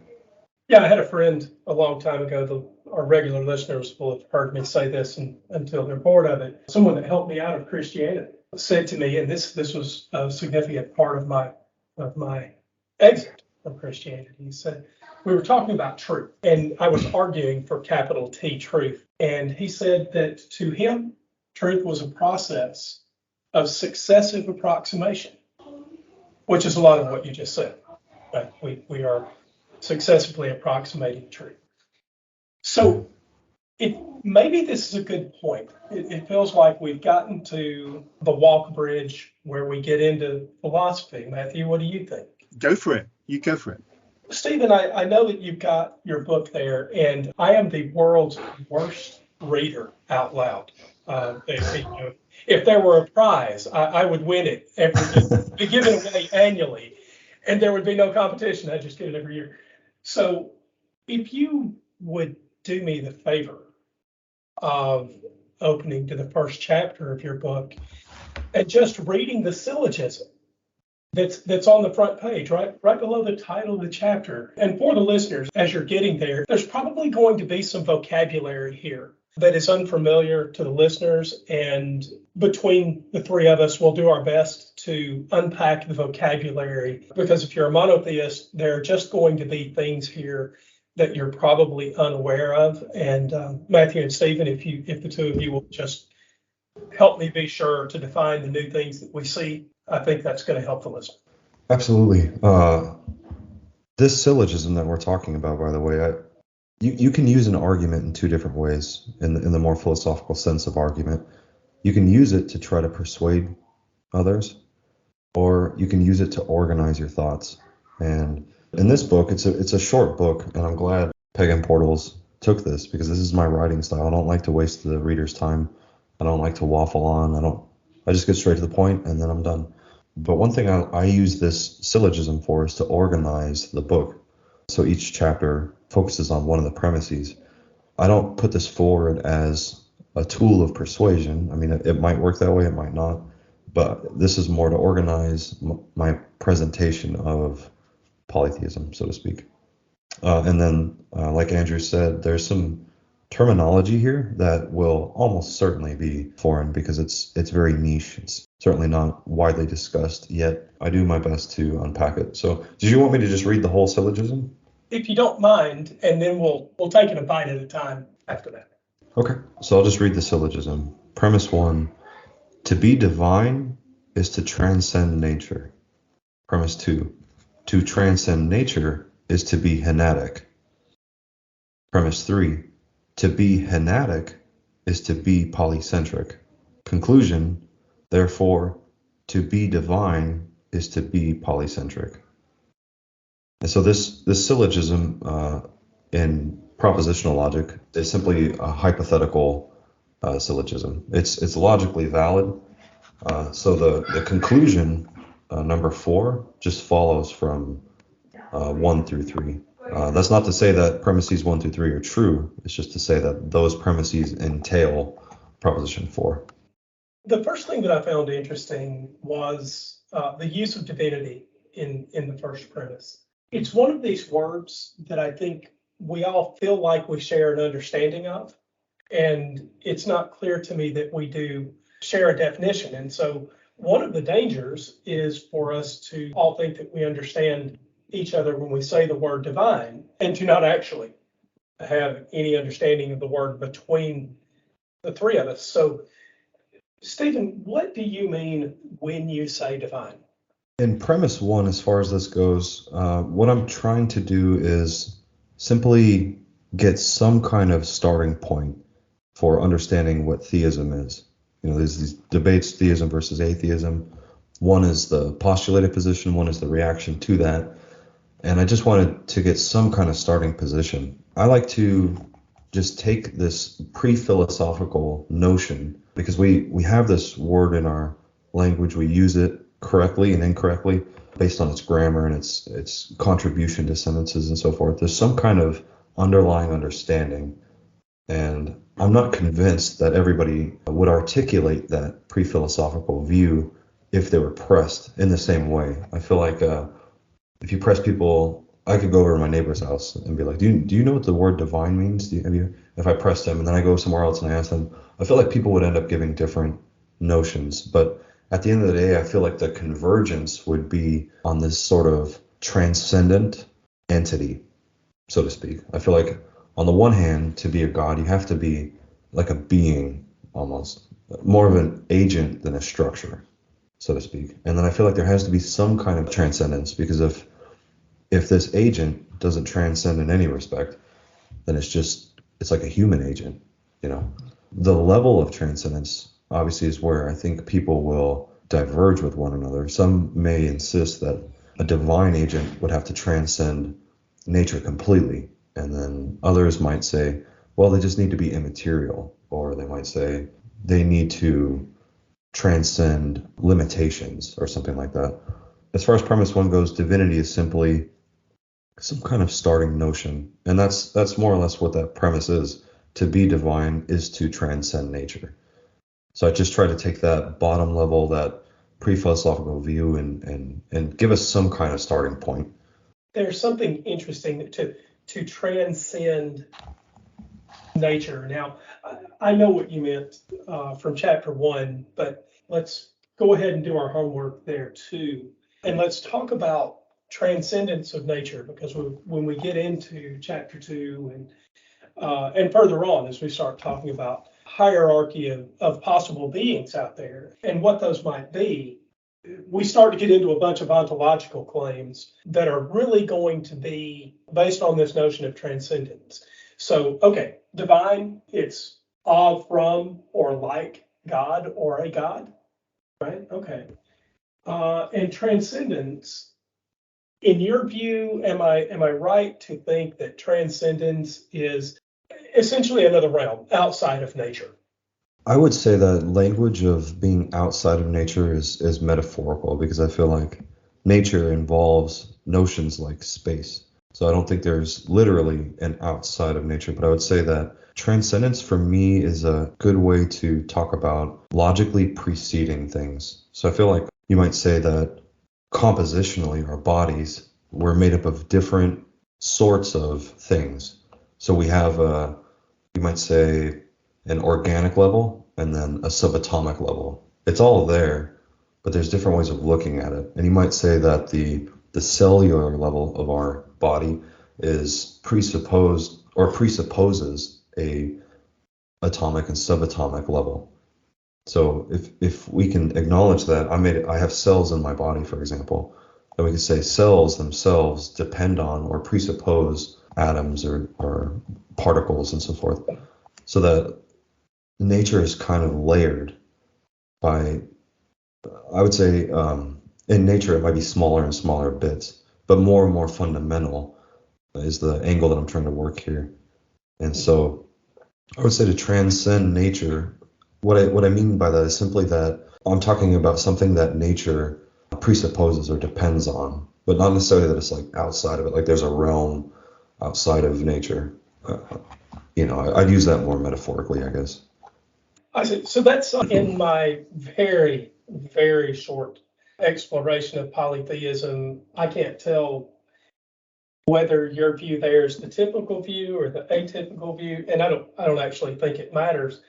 Yeah, I had a friend a long time ago. Our regular listeners will have heard me say this until they're bored of it. Someone that helped me out of Christianity said to me, and this was a significant part of my exit from Christianity. He said, we were talking about truth, and I was arguing for capital T truth. And he said that to him, truth was a process of successive approximation, which is a lot of what you just said. Right? We are successively approximating truth. So maybe this is a good point. It feels like we've gotten to the walk bridge where we get into philosophy. Matthew, what do you think? Go for it. You go for it. Stephen, I know that you've got your book there, and I am the world's worst reader out loud. If there were a prize, I would win it be given away annually, and there would be no competition. I just get it every year. So if you would do me the favor of opening to the first chapter of your book and just reading the syllogism that's on the front page, right below the title of the chapter. And for the listeners, as you're getting there, there's probably going to be some vocabulary here that is unfamiliar to the listeners. And between the three of us, we'll do our best to unpack the vocabulary, because if you're a monotheist, there are just going to be things here that you're probably unaware of. And Matthew and Stephen, if the two of you will just help me be sure to define the new things that we see, I think that's going to help the listener. Absolutely. This syllogism that we're talking about, by the way, you can use an argument in two different ways in the more philosophical sense of argument. You can use it to try to persuade others, or you can use it to organize your thoughts. And in this book, it's a short book, and I'm glad Pagan Portals took this because this is my writing style. I don't like to waste the reader's time. I don't like to waffle on. I just get straight to the point and then I'm done. But one thing I use this syllogism for is to organize the book. So each chapter focuses on one of the premises. I don't put this forward as a tool of persuasion. I mean, it might work that way, it might not. But this is more to organize my presentation of polytheism, so to speak. And then, like Andrew said, there's some terminology here that will almost certainly be foreign because it's very niche. It's certainly not widely discussed, yet I do my best to unpack it. So did you want me to just read the whole syllogism? If you don't mind, and then we'll take it a bite at a time after that. Okay, so I'll just read the syllogism. Premise 1, to be divine is to transcend nature. Premise 2, to transcend nature is to be Henadic. Premise 3, to be Henadic is to be polycentric. Conclusion, therefore, to be divine is to be polycentric. And so this syllogism in propositional logic is simply a hypothetical syllogism. It's logically valid. So the conclusion, number 4, just follows from 1 through 3. That's not to say that premises 1 through 3 are true. It's just to say that those premises entail proposition 4. The first thing that I found interesting was the use of divinity in the first premise. It's one of these words that I think we all feel like we share an understanding of, and it's not clear to me that we do share a definition. And so one of the dangers is for us to all think that we understand each other when we say the word divine and to not actually have any understanding of the word between the three of us. So, Stephen, what do you mean when you say divine? In premise 1, as far as this goes, what I'm trying to do is simply get some kind of starting point for understanding what theism is. You know, there's these debates, theism versus atheism. One is the postulated position, one is the reaction to that. And I just wanted to get some kind of starting position. I like to just take this pre-philosophical notion, because we have this word in our language, we use it correctly and incorrectly based on its grammar and its contribution to sentences and so forth. There's some kind of underlying understanding, and I'm not convinced that everybody would articulate that pre-philosophical view if they were pressed in the same way. I feel like if you press people, I could go over to my neighbor's house and be like, do you know what the word divine means? If I pressed them and then I go somewhere else and I ask them, I feel like people would end up giving different notions. But at the end of the day, I feel like the convergence would be on this sort of transcendent entity, so to speak. I feel like on the one hand, to be a god, you have to be like a being almost, more of an agent than a structure, so to speak. And then I feel like there has to be some kind of transcendence, because if this agent doesn't transcend in any respect, then it's like a human agent, you know. The level of transcendence obviously is where I think people will diverge with one another. Some may insist that a divine agent would have to transcend nature completely, and then others might say, well, they just need to be immaterial, or they might say they need to transcend limitations or something like that. As far as premise 1 goes, divinity is simply some kind of starting notion, and that's more or less what that premise is. To be divine is to transcend nature. So I just try to take that bottom level, that pre-philosophical view, and give us some kind of starting point. There's something interesting to transcend nature. Now, I know what you meant from chapter 1, but let's go ahead and do our homework there too. And let's talk about transcendence of nature, because when we get into chapter 2 and further on, as we start talking about hierarchy of possible beings out there and what those might be, we start to get into a bunch of ontological claims that are really going to be based on this notion of transcendence. So, okay, divine, it's of, from, or like God or a God, right? Okay. And transcendence, in your view, am I right to think that transcendence is essentially another realm outside of nature? I would say that language of being outside of nature is metaphorical, because I feel like nature involves notions like space. So I don't think there's literally an outside of nature, but I would say that transcendence for me is a good way to talk about logically preceding things. So I feel like you might say that compositionally our bodies were made up of different sorts of things. So we have you might say, an organic level and then a subatomic level. It's all there, but there's different ways of looking at it. And you might say that the cellular level of our body is presupposed or presupposes a atomic and subatomic level. So if we can acknowledge that I have cells in my body, for example, then we can say cells themselves depend on or presuppose atoms or particles and so forth. So that nature is kind of layered by, I would say, in nature it might be smaller and smaller bits, but more and more fundamental is the angle that I'm trying to work here. And so I would say to transcend nature, what I mean by that is simply that I'm talking about something that nature presupposes or depends on, but not necessarily that it's like outside of it, like there's a realm outside of nature. I'd use that more metaphorically, I guess. I see. So that's in my very, very short exploration of polytheism. I can't tell whether your view there is the typical view or the atypical view, and I don't actually think it matters.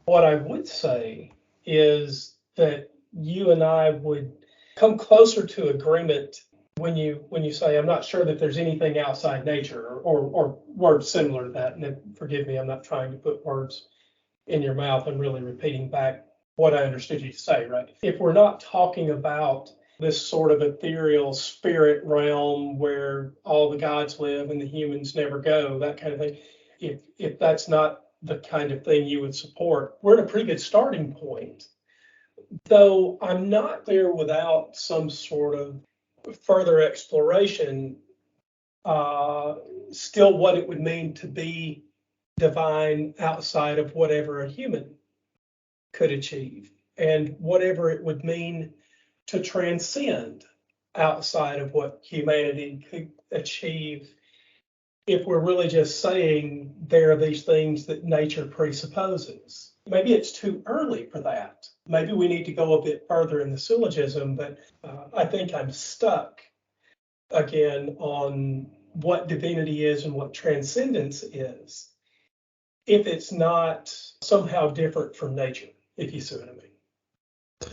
What I would say is that you and I would come closer to agreement when you say, I'm not sure that there's anything outside nature, or words similar to that. And forgive me, I'm not trying to put words in your mouth. I'm really repeating back what I understood you to say, right? If we're not talking about this sort of ethereal spirit realm where all the gods live and the humans never go, that kind of thing, if that's not the kind of thing you would support, we're at a pretty good starting point. Though I'm not there without some sort of further exploration, still what it would mean to be divine outside of whatever a human could achieve, and whatever it would mean to transcend outside of what humanity could achieve, if we're really just saying there are these things that nature presupposes. Maybe it's too early for that. Maybe we need to go a bit further in the syllogism, but I think I'm stuck again on what divinity is and what transcendence is, if it's not somehow different from nature, if you see what I mean.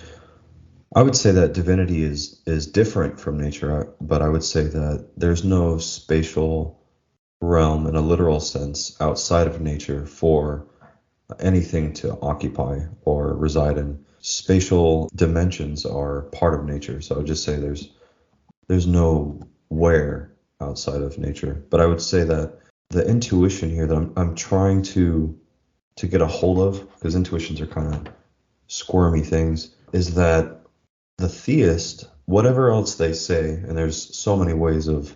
I would say that divinity is different from nature, but I would say that there's no spatial realm in a literal sense outside of nature for anything to occupy or reside in. Spatial dimensions are part of nature, so I would just say there's no where outside of nature. But I would say that the intuition here that I'm trying to get a hold of, because intuitions are kind of squirmy things, is that the theist, whatever else they say, and there's so many ways of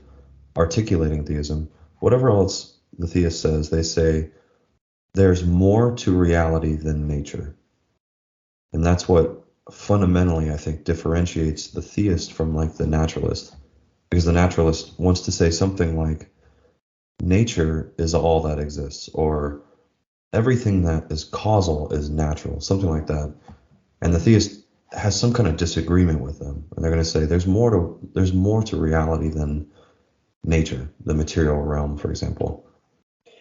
articulating theism, whatever else the theist says, they say there's more to reality than nature. And that's what fundamentally, I think, differentiates the theist from like the naturalist. Because the naturalist wants to say something like, nature is all that exists, or everything that is causal is natural, something like that. And the theist has some kind of disagreement with them, and they're going to say there's more to reality than nature, the material realm, for example.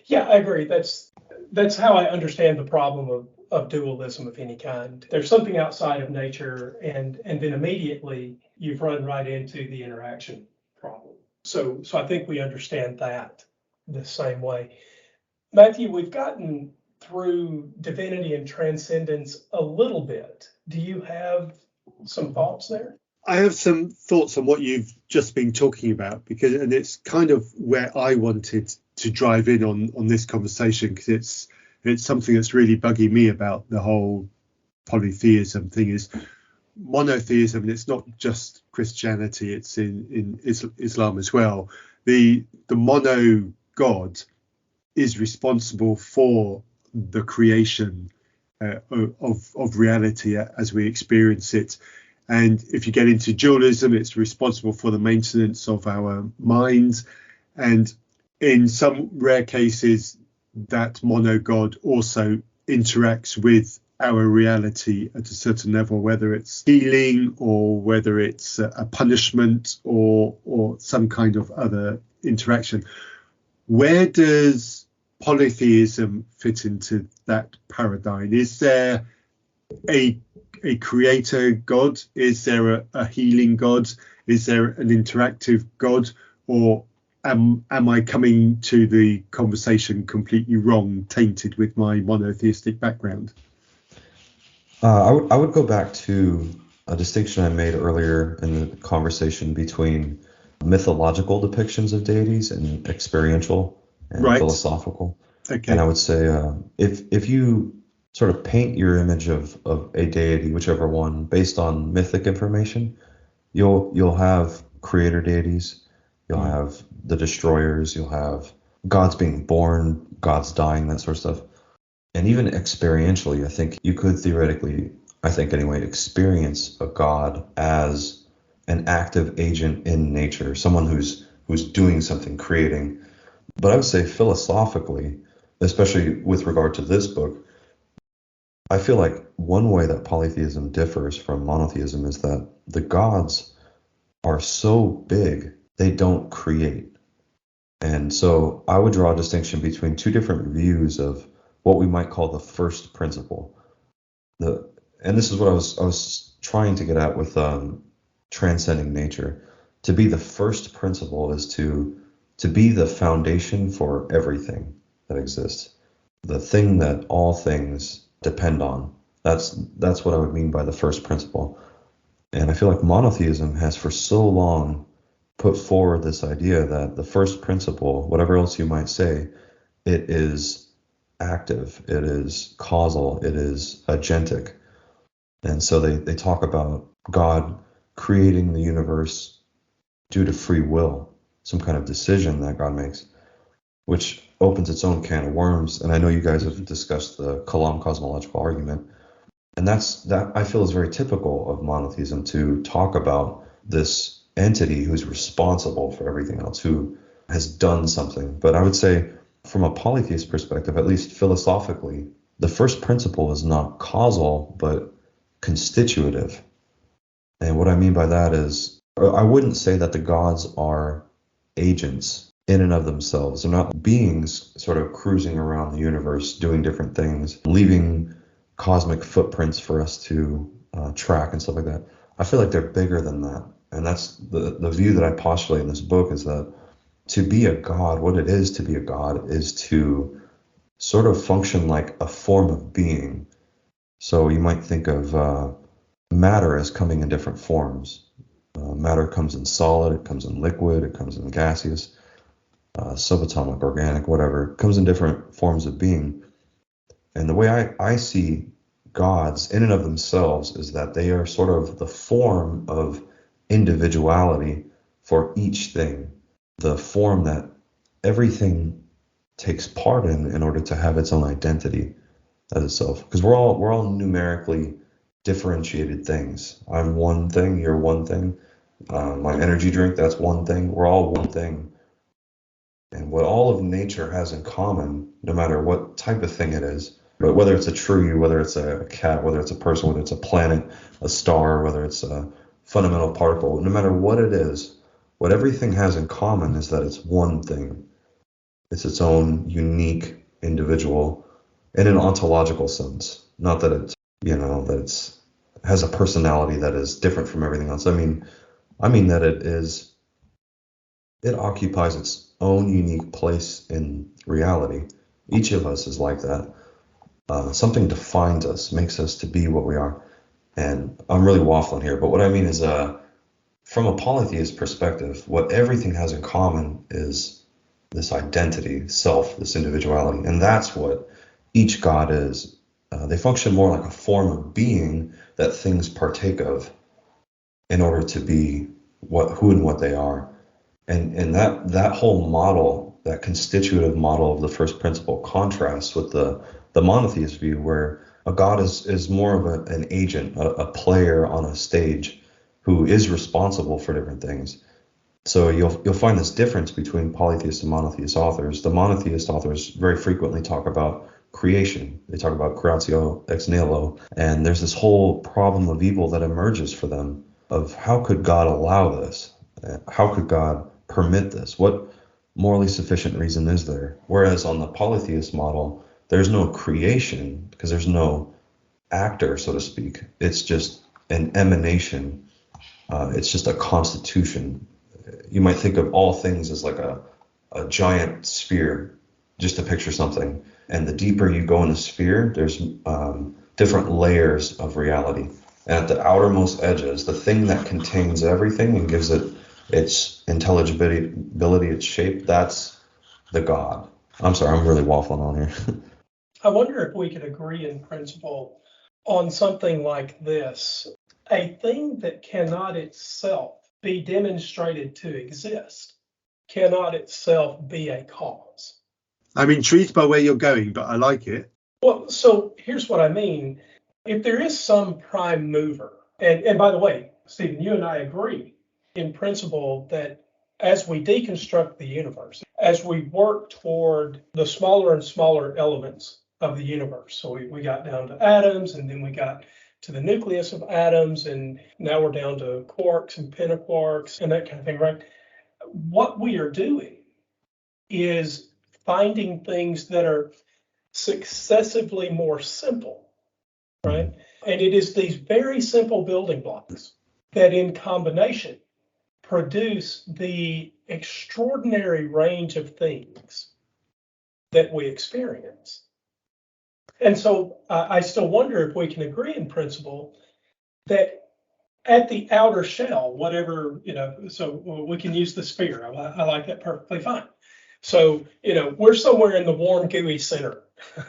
Yeah, I agree. That's how I understand the problem of dualism of any kind. There's something outside of nature, and then immediately you've run right into the interaction problem. So I think we understand that the same way. Matthew, we've gotten through divinity and transcendence a little bit. Do you have some thoughts there? I have some thoughts on what you've just been talking about, and it's kind of where I wanted to drive in on this conversation, because it's something that's really bugging me about the whole polytheism thing. Is monotheism, and it's not just Christianity, it's in Islam as well. The mono God is responsible for the creation of reality as we experience it. And if you get into dualism, it's responsible for the maintenance of our minds. And in some rare cases, that mono God also interacts with our reality at a certain level, whether it's healing or whether it's a punishment or some kind of other interaction. Where does polytheism fit into that paradigm? Is there a creator God? Is there a healing God? Is there an interactive God? Or am I coming to the conversation completely wrong, tainted with my monotheistic background? I would go back to a distinction I made earlier in the conversation between mythological depictions of deities and experiential and philosophical. Okay. And I would say if you sort of paint your image of a deity, whichever one, based on mythic information, you'll have creator deities, you'll have the destroyers, you'll have gods being born, gods dying, that sort of stuff. And even experientially, I think you could theoretically, I think anyway, experience a god as an active agent in nature, someone who's doing something, creating. But I would say philosophically, especially with regard to this book, I feel like one way that polytheism differs from monotheism is that the gods are so big, they don't create. And so I would draw a distinction between two different views of what we might call the first principle. And this is what I was trying to get at with transcending nature. To be the first principle is to be the foundation for everything that exists, the thing that all things depend on. That's what I would mean by the first principle. And I feel like monotheism has for so long put forward this idea that the first principle, whatever else you might say, it is active, it is causal, it is agentic. And so they talk about God creating the universe due to free will, some kind of decision that God makes, which opens its own can of worms. And I know you guys have discussed the Kalam cosmological argument. And that I feel is very typical of monotheism, to talk about this entity who's responsible for everything else, who has done something. But I would say from a polytheist perspective, at least philosophically, the first principle is not causal, but constitutive. And what I mean by that is, I wouldn't say that the gods are agents in and of themselves. They're not beings sort of cruising around the universe, doing different things, leaving cosmic footprints for us to track and stuff like that. I feel like they're bigger than that. And that's the view that I postulate in this book, is that to be a god, what it is to be a god is to sort of function like a form of being. So you might think of matter as coming in different forms. Matter comes in solid, it comes in liquid, it comes in gaseous, subatomic, organic, whatever. It comes in different forms of being. And the way I see gods in and of themselves is that they are sort of the form of individuality for each thing, the form that everything takes part in order to have its own identity as itself. Because we're all numerically differentiated things. I'm one thing, you're one thing. My energy drink, that's one thing. We're all one thing. And what all of nature has in common, no matter what type of thing it is, but whether it's a tree, whether it's a cat, whether it's a person, whether it's a planet, a star, whether it's a fundamental particle, no matter what it is, what everything has in common is that it's one thing. It's its own unique individual in an ontological sense. Not that it's, that it's has a personality that is different from everything else. I mean that it occupies its own unique place in reality. Each of us is like that. Something defines us, makes us to be what we are. And I'm really waffling here, but what I mean is, from a polytheist perspective, what everything has in common is this identity, self, this individuality, and that's what each god is. They function more like a form of being that things partake of in order to be who and what they are. And that whole model, that constitutive model of the first principle, contrasts with the monotheist view, where a god is more of an agent, a player on a stage who is responsible for different things. So you'll find this difference between polytheist and monotheist authors. The monotheist authors very frequently talk about creation. They talk about creatio ex nihilo, and there's this whole problem of evil that emerges for them of how could God allow this? How could God permit this? What morally sufficient reason is there? Whereas on the polytheist model, there's no creation because there's no actor, so to speak. It's just an emanation. It's just a constitution. You might think of all things as like a giant sphere, just to picture something. And the deeper you go in a sphere, there's different layers of reality. And at the outermost edges, the thing that contains everything and gives it its intelligibility, its shape, that's the God. I'm sorry, I'm really waffling on here. I wonder if we could agree in principle on something like this. A thing that cannot itself be demonstrated to exist cannot itself be a cause. I'm intrigued by where you're going, but I like it. Well, so here's what I mean. If there is some prime mover, and by the way, Stephen, you and I agree in principle that as we deconstruct the universe, as we work toward the smaller and smaller elements of the universe, so we got down to atoms, and then we got to the nucleus of atoms, and now we're down to quarks and pentaquarks and that kind of thing, right? What we are doing is finding things that are successively more simple, right? And it is these very simple building blocks that in combination produce the extraordinary range of things that we experience. And so I still wonder if we can agree in principle that at the outer shell, whatever, so we can use the sphere. I like that perfectly fine. So, we're somewhere in the warm, gooey center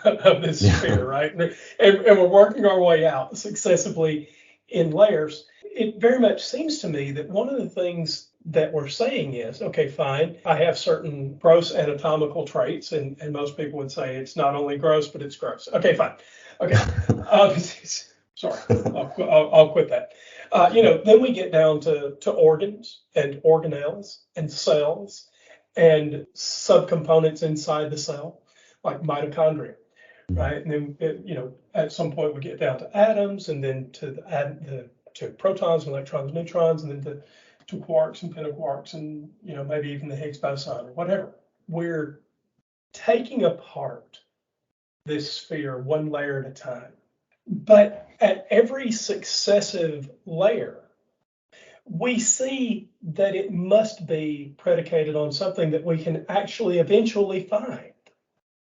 of this sphere, right? And we're working our way out successively in layers. It very much seems to me that one of the things that we're saying is, okay, fine, I have certain gross anatomical traits, and most people would say it's not only gross, but it's gross. Okay, fine. Okay. Sorry, I'll quit that. Then we get down to organs and organelles and cells and subcomponents inside the cell, like mitochondria, right? And then, at some point we get down to atoms, and then to protons, electrons, neutrons, and then to quarks and pentaquarks, and maybe even the Higgs boson or whatever. We're taking apart this sphere one layer at a time, but at every successive layer, we see that it must be predicated on something that we can actually eventually find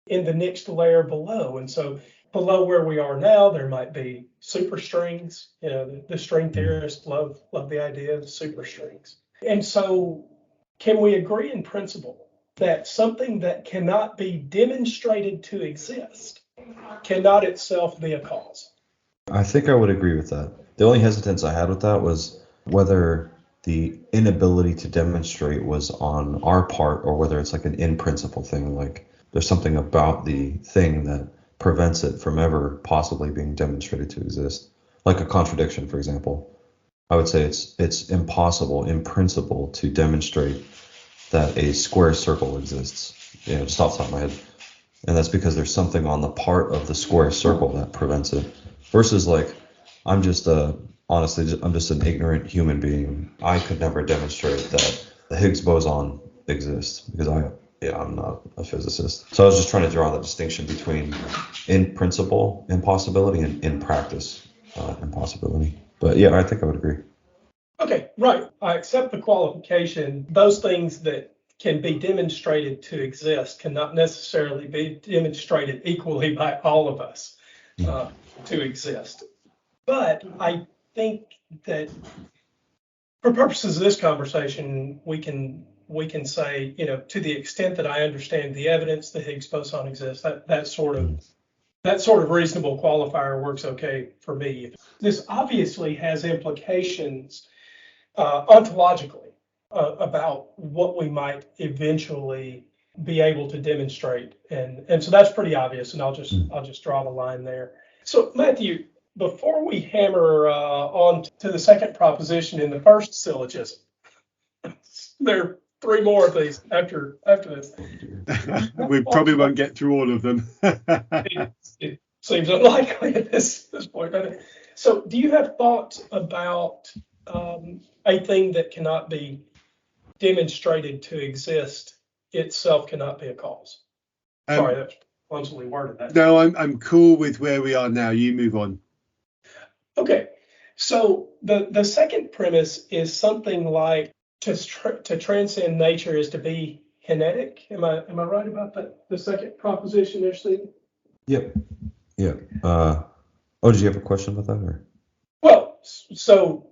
in the next layer below. And so below where we are now, there might be superstrings. The string theorists love the idea of superstrings. And so can we agree in principle that something that cannot be demonstrated to exist cannot itself be a cause? I think I would agree with that. The only hesitance I had with that was whether the inability to demonstrate was on our part or whether it's like an in principle thing, like there's something about the thing that prevents it from ever possibly being demonstrated to exist, like a contradiction, for example. I would say it's impossible in principle to demonstrate that a square circle exists, just off the top of my head. And that's because there's something on the part of the square circle that prevents it. Versus like, I'm just an ignorant human being. I could never demonstrate that the Higgs boson exists because I'm not a physicist. So I was just trying to draw the distinction between in principle impossibility and in practice impossibility. But yeah, I think I would agree. Okay, right. I accept the qualification. Those things that can be demonstrated to exist cannot necessarily be demonstrated equally by all of us. to exist. But I think that for purposes of this conversation, we can say, to the extent that I understand the evidence that Higgs boson exists, that sort of reasonable qualifier works okay for me. This obviously has implications ontologically about what we might eventually be able to demonstrate, and so that's pretty obvious, and I'll just draw the line there. So Matthew, before we hammer on to the second proposition in the first syllogism, there are three more of these after this. We probably won't get through all of them. It seems unlikely at this point. So do you have thoughts about a thing that cannot be demonstrated to exist itself cannot be a cause? Sorry, that's clumsily worded. That. No, I'm cool with where we are now. You move on. Okay, so the second premise is something like to transcend nature is to be Henadic. Am I right about that? The second proposition there, Stephen? Yep. Did you have a question about that? Or? Well, so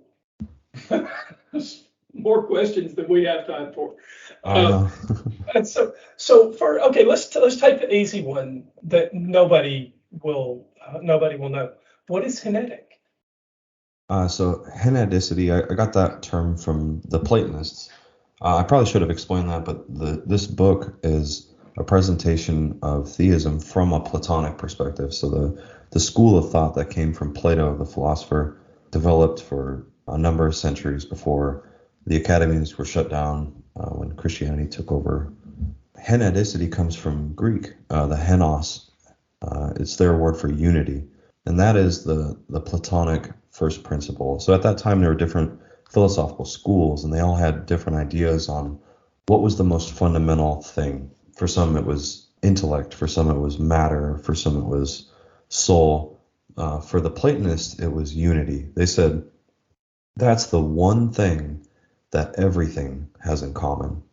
more questions than we have time for. And so let's take the easy one that nobody will know. What is Henetic? So Henadacity, I got that term from the Platonists. I probably should have explained that, but this book is a presentation of theism from a Platonic perspective. So the school of thought that came from Plato, the philosopher, developed for a number of centuries before the academies were shut down when Christianity took over. Henadacity comes from Greek, the henos. It's their word for unity. And that is the Platonic first principle. So at that time, there were different philosophical schools, and they all had different ideas on what was the most fundamental thing. For some, it was intellect. For some, it was matter. For some, it was soul. For the Platonists, it was unity. They said, that's the one thing that everything has in common,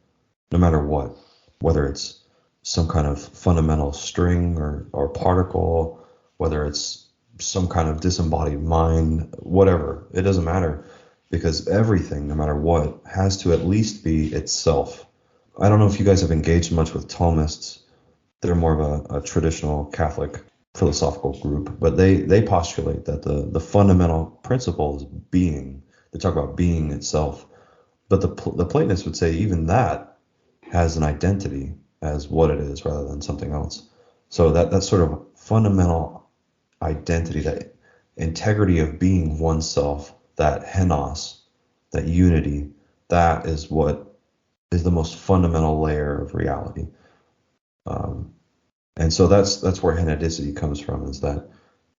no matter what, whether it's some kind of fundamental string or particle, whether it's some kind of disembodied mind, whatever, it doesn't matter, because everything, no matter what, has to at least be itself. I don't know if you guys have engaged much with Thomists. They're more of a traditional Catholic philosophical group, but they postulate that the fundamental principle is being. They talk about being itself. But the Platonists would say even that has an identity as what it is rather than something else. So that sort of fundamental identity, that integrity of being oneself, that henos, that unity, that is what is the most fundamental layer of reality. And so that's where Henadacity comes from, is that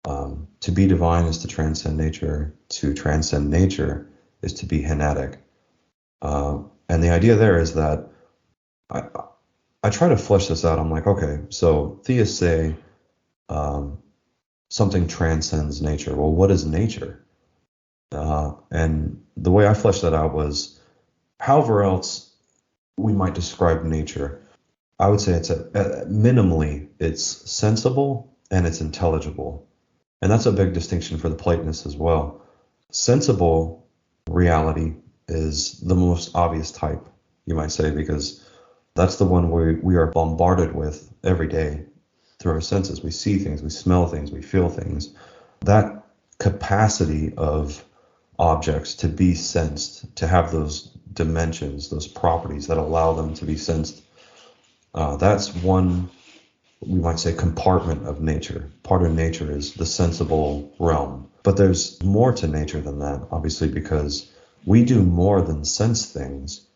to be divine is to transcend nature. To transcend nature is to be Henadic. And the idea there is that I try to flesh this out. I'm like, okay, so theists say something transcends nature. Well, what is nature? And the way I fleshed that out was, however else we might describe nature, I would say it's minimally it's sensible and it's intelligible. And that's a big distinction for the Platonists as well. Sensible reality is the most obvious type, you might say, because that's the one we are bombarded with every day through our senses. We see things, we smell things, we feel things. That capacity of objects to be sensed, to have those dimensions, those properties that allow them to be sensed, that's one, we might say, compartment of nature. Part of nature is the sensible realm. But there's more to nature than that, obviously, because we do more than sense things.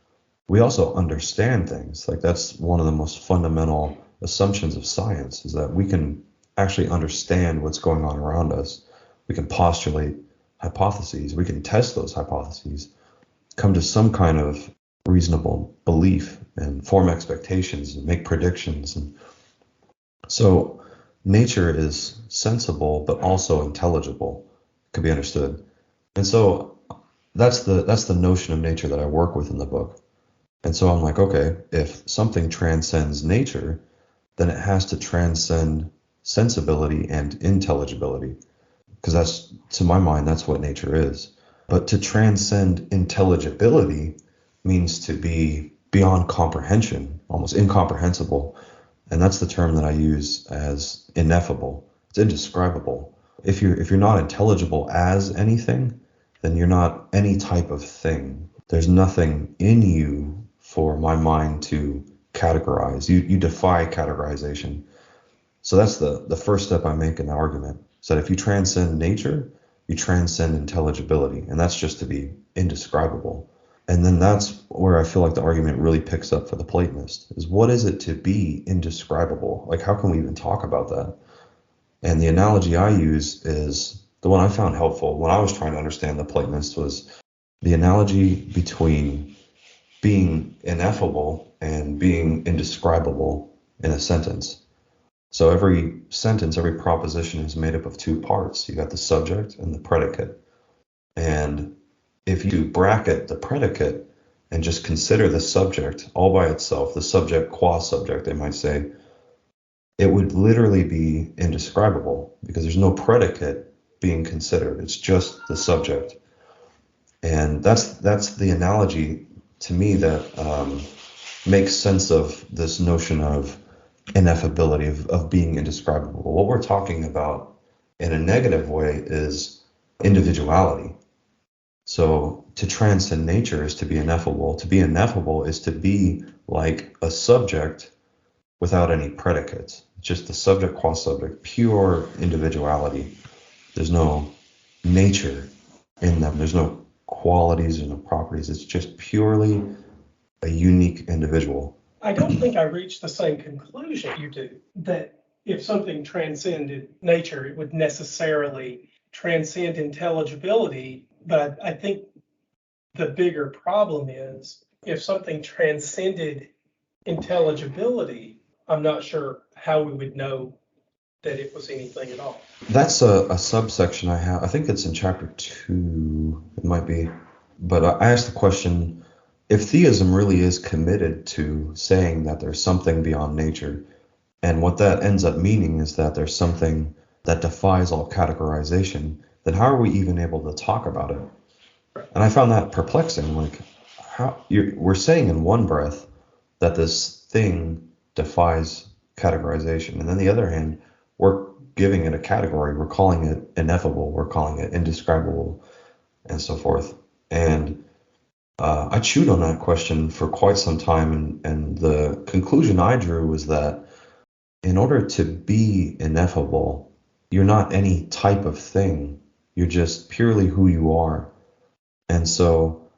We also understand things. Like, that's one of the most fundamental assumptions of science, is that we can actually understand what's going on around us. We can postulate hypotheses. We can test those hypotheses, come to some kind of reasonable belief and form expectations and make predictions. And so nature is sensible, but also intelligible, can be understood. And so that's the notion of nature that I work with in the book. And so I'm like, okay, if something transcends nature, then it has to transcend sensibility and intelligibility, because that's, to my mind, that's what nature is. But to transcend intelligibility means to be beyond comprehension, almost incomprehensible. And that's the term that I use as ineffable. It's indescribable. If you're not intelligible as anything, then you're not any type of thing. There's nothing in you for my mind to categorize. You defy categorization. So that's the first step I make in the argument. So that if you transcend nature, you transcend intelligibility, and that's just to be indescribable. And then that's where I feel like the argument really picks up for the Platonist, is what is it to be indescribable? Like, how can we even talk about that? And the analogy I use is the one I found helpful when I was trying to understand the Platonist, was the analogy between being ineffable and being indescribable in a sentence. So every sentence, every proposition is made up of two parts. You got the subject and the predicate. And if you bracket the predicate and just consider the subject all by itself, the subject qua subject, they might say, it would literally be indescribable because there's no predicate being considered. It's just the subject. And that's the analogy to me that makes sense of this notion of ineffability, of being indescribable. What we're talking about in a negative way is individuality. So to transcend nature is to be ineffable. To be ineffable is to be like a subject without any predicates. Just the subject qua subject, pure individuality. There's no nature in them. There's no qualities or no properties. It's just purely a unique individual. I don't think I reached the same conclusion you do, that if something transcended nature, it would necessarily transcend intelligibility. But I think the bigger problem is if something transcended intelligibility, I'm not sure how we would know that it was anything at all. That's a subsection I have. I think it's in chapter 2, it might be. But I asked the question, if theism really is committed to saying that there's something beyond nature, and what that ends up meaning is that there's something that defies all categorization, then how are we even able to talk about it? And I found that perplexing. Like, we're saying in one breath that this thing defies categorization, and then the other hand, we're giving it a category. We're calling it ineffable. We're calling it indescribable, and so forth. And I chewed on that question for quite some time, and the conclusion I drew was that in order to be ineffable, you're not any type of thing. You're just purely who you are. And so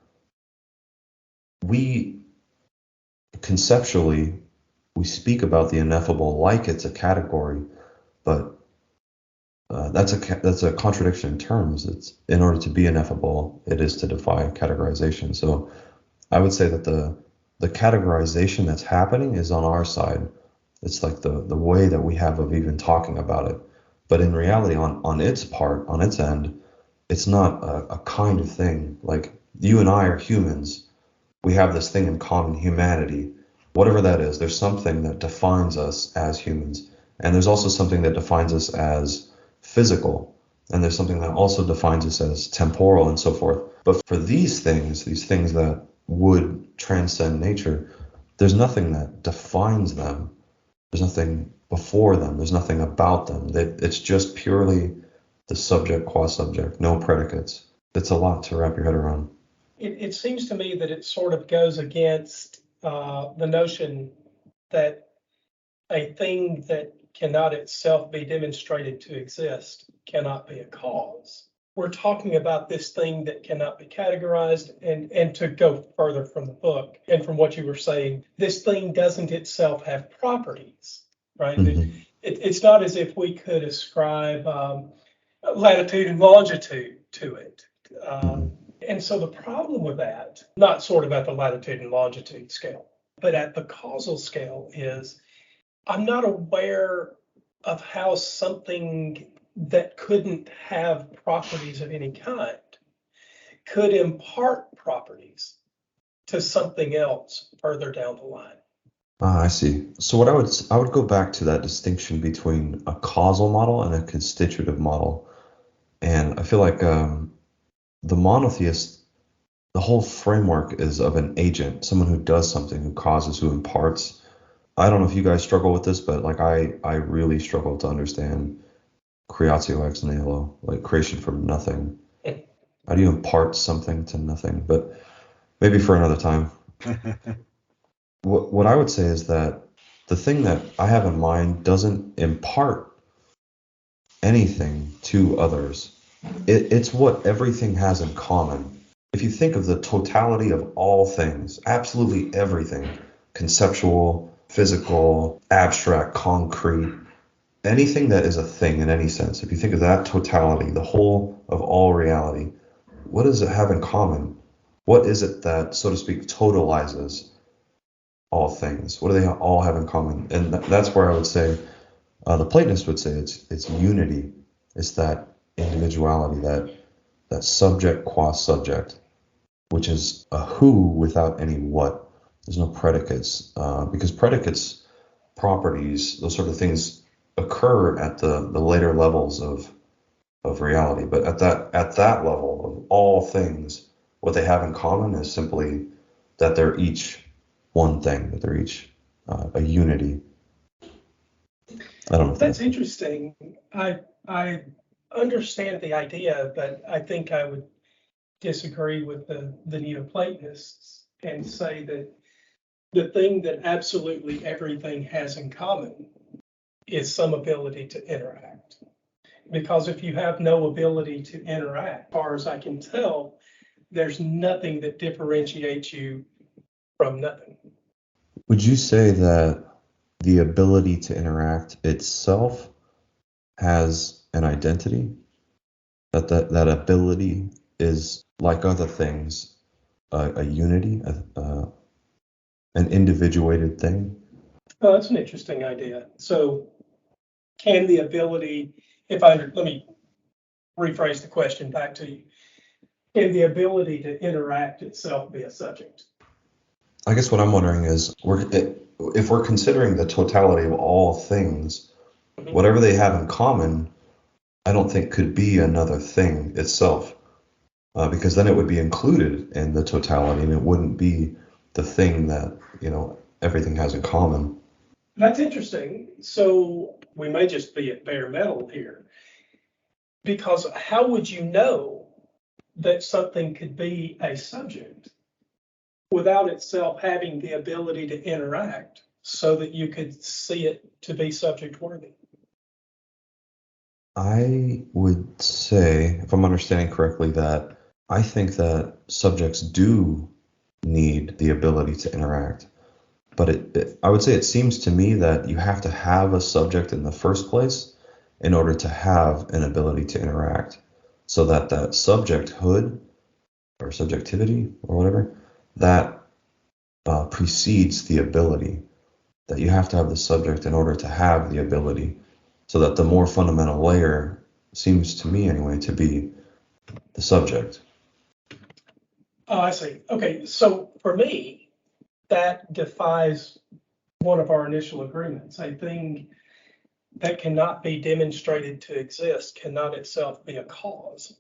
conceptually, we speak about the ineffable like it's a category, but that's a contradiction in terms. It's, in order to be ineffable, it is to defy categorization. So I would say that the categorization that's happening is on our side. It's like the way that we have of even talking about it. But in reality, on its part, on its end, it's not a kind of thing. Like, you and I are humans. We have this thing in common, humanity. Whatever that is, there's something that defines us as humans. And there's also something that defines us as physical. And there's something that also defines us as temporal and so forth. But for these things that would transcend nature, there's nothing that defines them. There's nothing before them. There's nothing about them. It's just purely the subject qua subject, no predicates. It's a lot to wrap your head around. It seems to me that it sort of goes against the notion that a thing that cannot itself be demonstrated to exist cannot be a cause. We're talking about this thing that cannot be categorized, and to go further from the book and from what you were saying, this thing doesn't itself have properties, right? Mm-hmm. It's not as if we could ascribe latitude and longitude to it. And so the problem with that, not sort of at the latitude and longitude scale, but at the causal scale, is I'm not aware of how something that couldn't have properties of any kind could impart properties to something else further down the line. I see. So what I would go back to that distinction between a causal model and a constitutive model. And I feel like the monotheist, the whole framework is of an agent, someone who does something, who causes, who imparts. I don't know if you guys struggle with this, but like I really struggle to understand creatio ex nihilo, like creation from nothing. How do you impart something to nothing? But maybe for another time. What I would say is that the thing that I have in mind doesn't impart anything to others. It's what everything has in common. If you think of the totality of all things, absolutely everything, conceptual, physical, abstract, concrete, anything that is a thing in any sense, if you think of that totality, the whole of all reality, what does it have in common? What is it that, so to speak, totalizes all things? What do they all have in common? And that's where I would say the Platonist would say it's unity. It's that individuality, that subject qua subject, which is a who without any what. There's no predicates because predicates, properties, those sort of things occur at the later levels of reality. But at that level of all things, what they have in common is simply that they're each one thing, that they're each a unity. I don't know if That's interesting. I understand the idea, but I think I would disagree with the Neoplatonists and say that the thing that absolutely everything has in common is some ability to interact. Because if you have no ability to interact, as far as I can tell, there's nothing that differentiates you from nothing. Would you say that the ability to interact itself has an identity? That ability is, like other things, a unity, an individuated thing? Oh, that's an interesting idea. So can the ability, let me rephrase the question back to you. Can the ability to interact itself be a subject? I guess what I'm wondering is, if we're considering the totality of all things, whatever they have in common, I don't think could be another thing itself, because then it would be included in the totality, and it wouldn't be the thing that everything has in common. That's interesting. So we may just be at bare metal here, because how would you know that something could be a subject without itself having the ability to interact so that you could see it to be subject worthy? I would say, if I'm understanding correctly, that I think that subjects do need the ability to interact. But I would say it seems to me that you have to have a subject in the first place in order to have an ability to interact. So that subjecthood or subjectivity or whatever, that precedes the ability. That you have to have the subject in order to have the ability. So that the more fundamental layer seems to me anyway to be the subject. Oh, I see. Okay, so for me, that defies one of our initial agreements. A thing that cannot be demonstrated to exist cannot itself be a cause.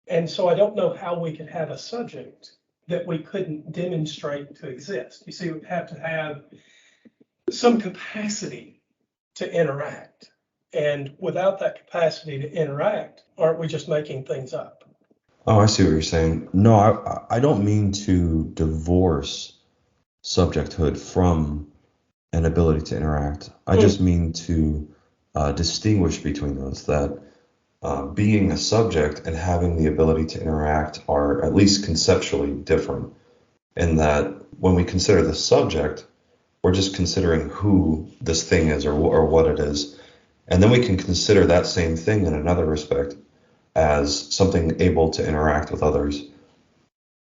And so I don't know how we could have a subject that we couldn't demonstrate to exist. You see, we have to have some capacity to interact. And without that capacity to interact, aren't we just making things up? Oh, I see what you're saying. No, I don't mean to divorce subjecthood from an ability to interact. I just mean to distinguish between those, that being a subject and having the ability to interact are at least conceptually different. In that when we consider the subject, we're just considering who this thing is or what it is. And then we can consider that same thing in another respect as something able to interact with others.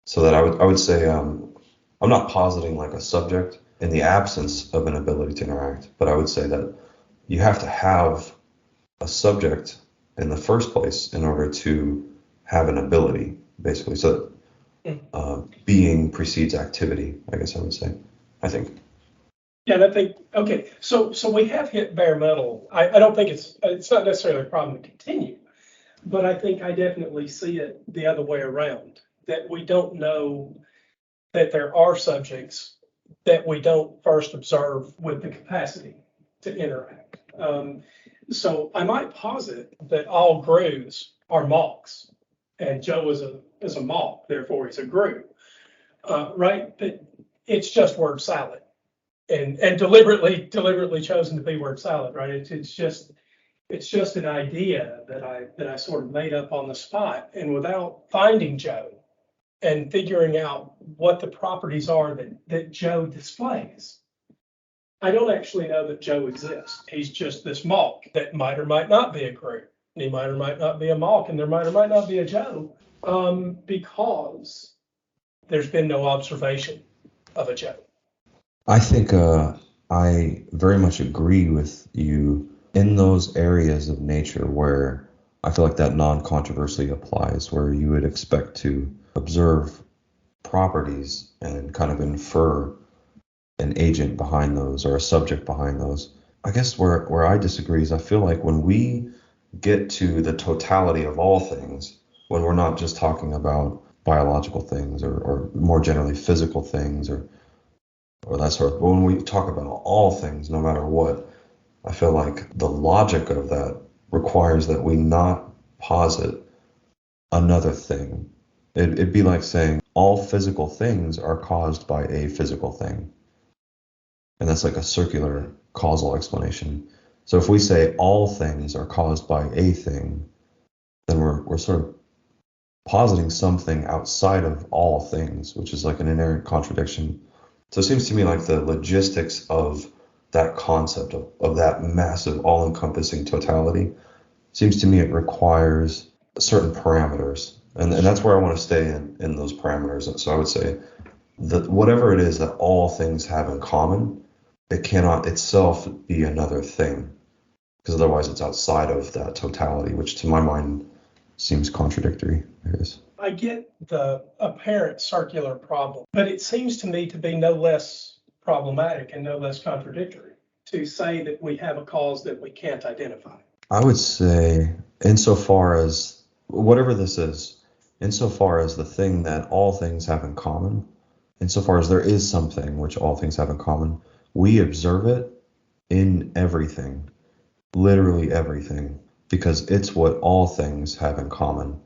So that I would say I'm not positing like a subject in the absence of an ability to interact, but I would say that you have to have a subject in the first place in order to have an ability, basically. So being precedes activity, I guess I would say, I think. Yeah, and I think, okay, so we have hit bare metal. I don't think it's not necessarily a problem to continue, but I think I definitely see it the other way around, that we don't know that there are subjects that we don't first observe with the capacity to interact. So I might posit that all grooves are mawks, and Joe is a mawk, therefore he's a groove, right? But it's just word salad. And deliberately chosen to be word salad, right? It's just an idea that I sort of made up on the spot, and without finding Joe and figuring out what the properties are that Joe displays, I don't actually know that Joe exists. He's just this mawk that might or might not be a group. And he might or might not be a mawk, and there might or might not be a Joe, because there's been no observation of a Joe. I think I very much agree with you in those areas of nature where I feel like that non-controversy applies, where you would expect to observe properties and kind of infer an agent behind those or a subject behind those. I guess where I disagree is I feel like when we get to the totality of all things, when we're not just talking about biological things or more generally physical things or that sort of, but when we talk about all things, no matter what, I feel like the logic of that requires that we not posit another thing. It'd be like saying all physical things are caused by a physical thing. And that's like a circular causal explanation. So if we say all things are caused by a thing, then we're sort of positing something outside of all things, which is like an inherent contradiction. So it seems to me like the logistics of that concept of that massive all-encompassing totality, seems to me it requires certain parameters. And that's where I want to stay in those parameters. So I would say that whatever it is that all things have in common, it cannot itself be another thing, because otherwise it's outside of that totality, which to my mind seems contradictory. I get the apparent circular problem, but it seems to me to be no less problematic and no less contradictory to say that we have a cause that we can't identify. I would say, insofar as whatever this is, insofar as the thing that all things have in common, insofar as there is something which all things have in common, we observe it in everything, literally everything, because it's what all things have in common.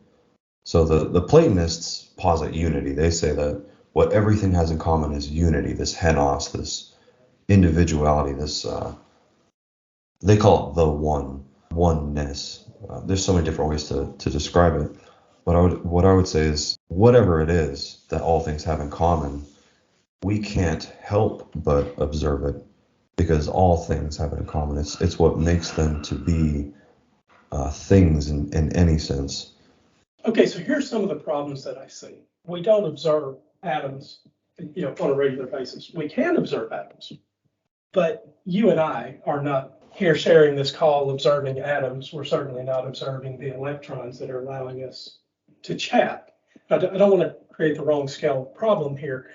So the Platonists posit unity. They say that what everything has in common is unity, this henos, this individuality, this they call it the oneness. There's so many different ways to describe it. But what I would say is whatever it is that all things have in common, we can't help but observe it, because all things have it in common. It's what makes them to be things in any sense. Okay, so here's some of the problems that I see. We don't observe atoms, on a regular basis. We can observe atoms, but you and I are not here sharing this call observing atoms. We're certainly not observing the electrons that are allowing us to chat. I don't want to create the wrong scale problem here,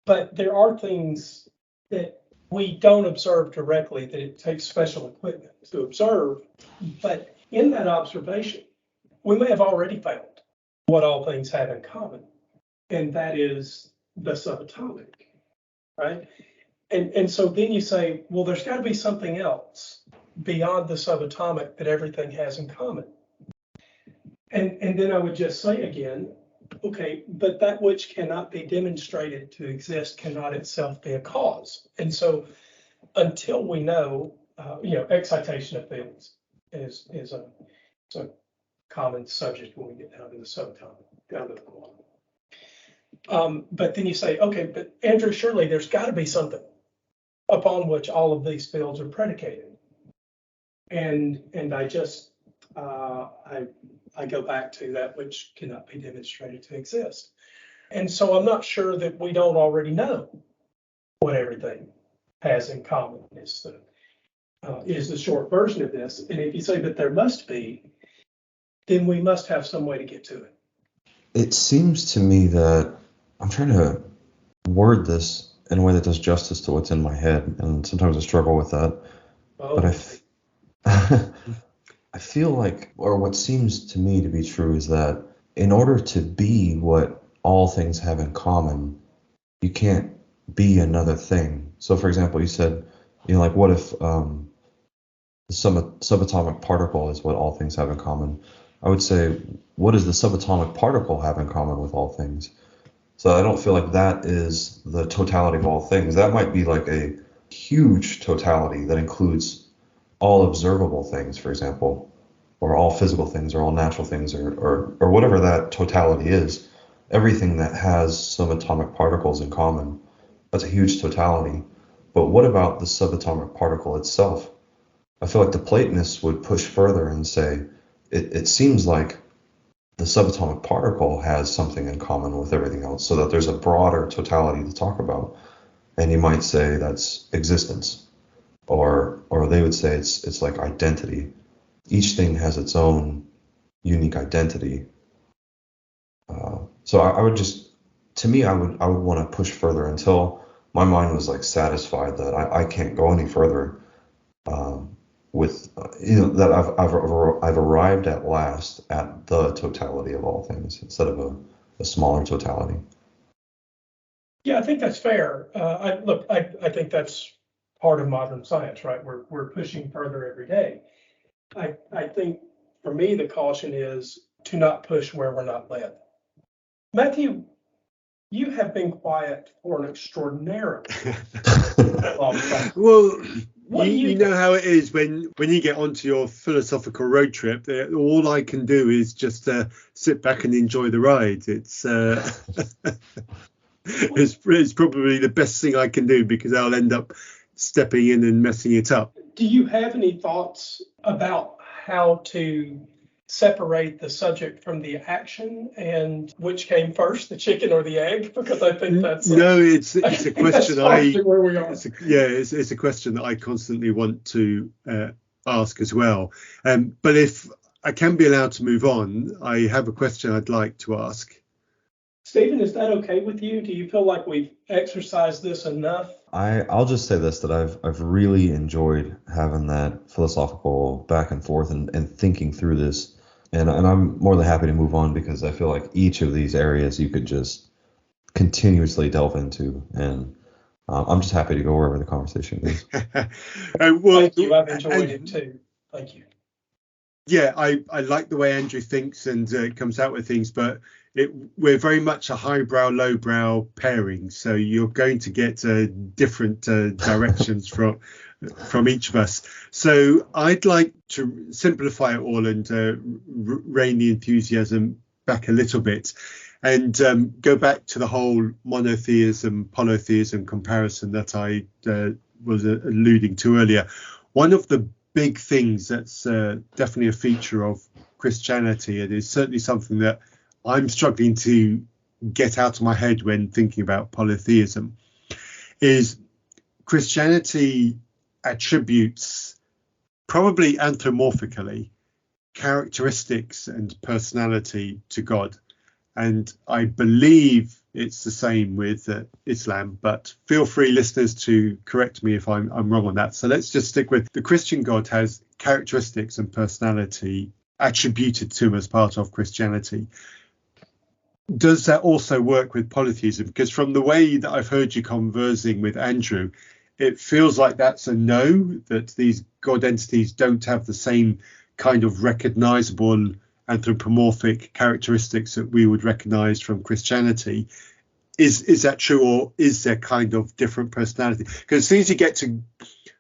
but there are things that we don't observe directly, that it takes special equipment to observe. But in that observation, we may have already found what all things have in common, and that is the subatomic, right? And so then you say, well, there's got to be something else beyond the subatomic that everything has in common. And then I would just say again, okay, but that which cannot be demonstrated to exist cannot itself be a cause. And so until we know, excitation of fields is a common subject when we get down to the subatomic, down to the quantum. But then you say, okay, but Andrew, surely there's got to be something upon which all of these fields are predicated. And I just, I go back to that which cannot be demonstrated to exist. And so I'm not sure that we don't already know what everything has in common is the short version of this. And if you say that there must be, then we must have some way to get to it. It seems to me that I'm trying to word this in a way that does justice to what's in my head, and sometimes I struggle with that. But I feel like, or what seems to me to be true, is that in order to be what all things have in common, you can't be another thing. So, for example, you said, like, what if the subatomic particle is what all things have in common? I would say, what does the subatomic particle have in common with all things? So I don't feel like that is the totality of all things. That might be like a huge totality that includes all observable things, for example, or all physical things, or all natural things, or whatever that totality is. Everything that has subatomic particles in common, that's a huge totality. But what about the subatomic particle itself? I feel like the Platonists would push further and say, it seems like the subatomic particle has something in common with everything else, so that there's a broader totality to talk about. And you might say that's existence, or they would say it's like identity. Each thing has its own unique identity. So I would just, to me, I would want to push further until my mind was like satisfied that I can't go any further. With that I've arrived at last at the totality of all things instead of a smaller totality. Yeah, I think that's fair. I think that's part of modern science, right? We're pushing further every day. I think for me the caution is to not push where we're not led. Matthew, you have been quiet for an extraordinarily long time. Well, you know how it is when you get onto your philosophical road trip. All I can do is just sit back and enjoy the ride. It's it's probably the best thing I can do, because I'll end up stepping in and messing it up. Do you have any thoughts about how to separate the subject from the action, and which came first, the chicken or the egg? Because I think that's it's a question where we are. It's a question that I constantly want to ask as well. But if I can be allowed to move on, I have a question I'd like to ask. Stephen, is that okay with you? Do you feel like we've exercised this enough? I'll just say this, that I've really enjoyed having that philosophical back and forth and thinking through this. And I'm more than happy to move on, because I feel like each of these areas you could just continuously delve into. And I'm just happy to go wherever the conversation goes. Thank you. I've enjoyed it too. Thank you. Yeah, I like the way Andrew thinks and comes out with things, but we're very much a highbrow, lowbrow pairing. So you're going to get different directions from each of us. So I'd like to simplify it all and rein the enthusiasm back a little bit, and go back to the whole monotheism, polytheism comparison that I was alluding to earlier. One of the big things that's definitely a feature of Christianity, and is certainly something that I'm struggling to get out of my head when thinking about polytheism, is Christianity attributes, probably anthropomorphically, characteristics and personality to God. And I believe it's the same with Islam, but feel free, listeners, to correct me if I'm wrong on that. So let's just stick with the Christian God has characteristics and personality attributed to him as part of Christianity. Does that also work with polytheism? Because from the way that I've heard you conversing with Andrew, it feels like that's a no, that these God entities don't have the same kind of recognizable anthropomorphic characteristics that we would recognize from Christianity. Is that true, or is there kind of different personality? Because as soon as you get to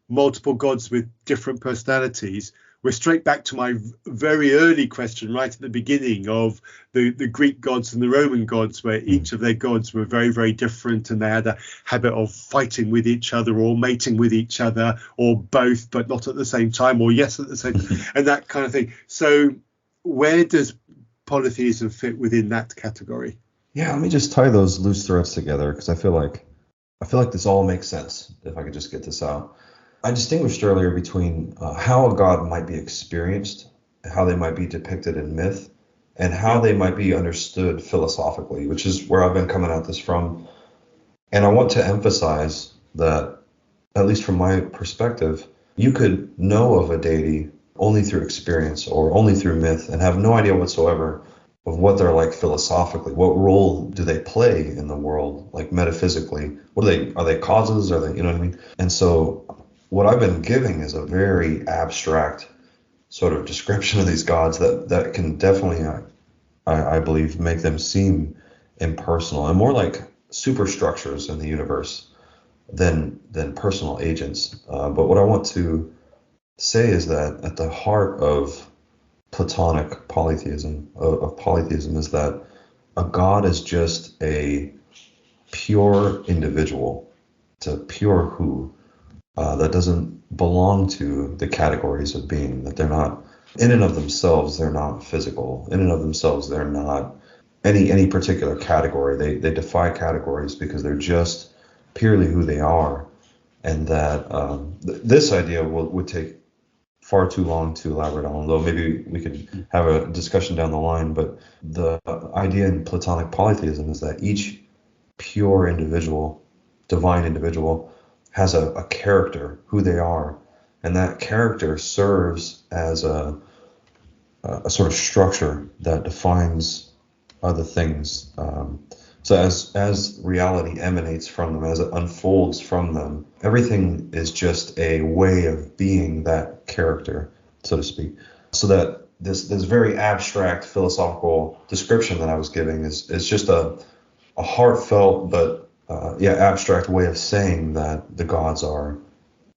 multiple gods with different personalities, we're straight back to my very early question right at the beginning of the Greek gods and the Roman gods, where each of their gods were very, very different, and they had a habit of fighting with each other, or mating with each other, or both, but not at the same time, or yes at the same time, and that kind of thing. So where does polytheism fit within that category? Yeah, let me just tie those loose threads together, because I feel like this all makes sense if I could just get this out. I distinguished earlier between how a god might be experienced, how they might be depicted in myth, and how they might be understood philosophically, which is where I've been coming at this from. And I want to emphasize that, at least from my perspective, you could know of a deity only through experience or only through myth and have no idea whatsoever of what they're like philosophically. What role do they play in the world, like metaphysically? Are they causes? Are they, you know what I mean? And so what I've been giving is a very abstract sort of description of these gods that can definitely, I believe, make them seem impersonal and more like superstructures in the universe than personal agents. But what I want to say is that at the heart of Platonic polytheism, of polytheism, is that a god is just a pure individual. It's a pure who that doesn't belong to the categories of being, that they're not, in and of themselves, they're not physical. In and of themselves, they're not any particular category. They defy categories because they're just purely who they are. And that this idea would take far too long to elaborate on, although maybe we could have a discussion down the line. But the idea in Platonic polytheism is that each pure individual, divine individual, has a character, who they are, and that character serves as a sort of structure that defines other things. So as reality emanates from them, as it unfolds from them, everything is just a way of being that character, so to speak. So that this very abstract philosophical description that I was giving is just a heartfelt but abstract way of saying that the gods are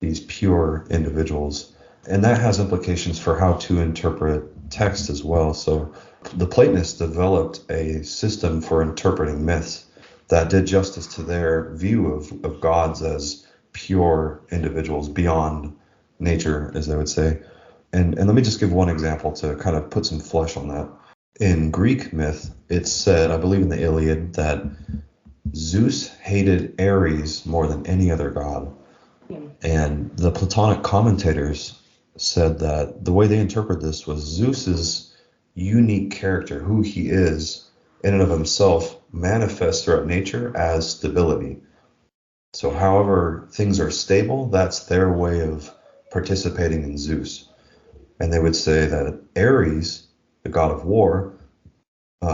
these pure individuals. And that has implications for how to interpret text as well. So the Platonists developed a system for interpreting myths that did justice to their view of gods as pure individuals beyond nature, as they would say. And let me just give one example to kind of put some flesh on that. In Greek myth, it's said, I believe in the Iliad, that Zeus hated Ares more than any other god. And the Platonic commentators said that the way they interpret this was Zeus's unique character, who he is in and of himself, manifests throughout nature as stability. So however things are stable, that's their way of participating in Zeus. And they would say that Ares, the god of war,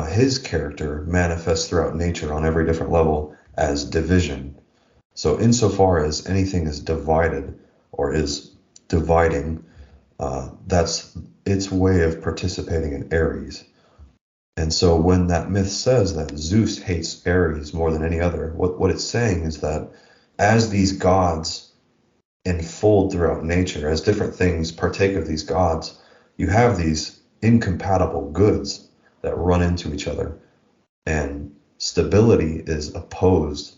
his character manifests throughout nature on every different level as division. So insofar as anything is divided or is dividing, that's its way of participating in Ares. And so when that myth says that Zeus hates Ares more than any other, what it's saying is that as these gods unfold throughout nature, as different things partake of these gods, you have these incompatible goods that run into each other. And stability is opposed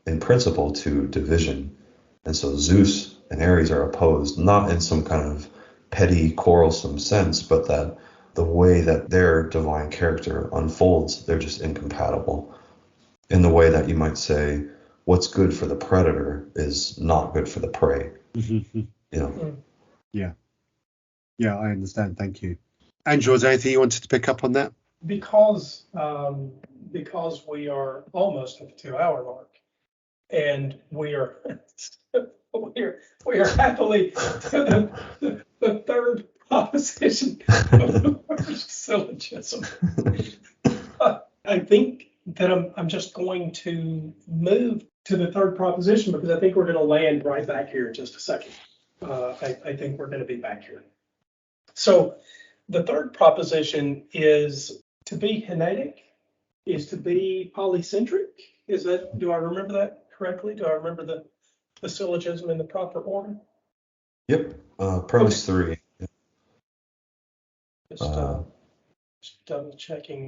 in principle to division. And so Zeus and Ares are opposed, not in some kind of petty, quarrelsome sense, but that the way that their divine character unfolds, they're just incompatible. In the way that you might say, what's good for the predator is not good for the prey. Mm-hmm. You know? Yeah. Yeah, I understand. Thank you. Andrew, was there anything you wanted to pick up on that? Because we are almost at the 2-hour mark, and we are happily to the third proposition of the first syllogism. I think that I'm just going to move to the third proposition because I think we're going to land right back here in just a second. I think we're going to be back here. So the third proposition is to be Henadic is to be polycentric. Do I remember that correctly? Do I remember the syllogism in the proper order? Yep. Premise 3. Just double checking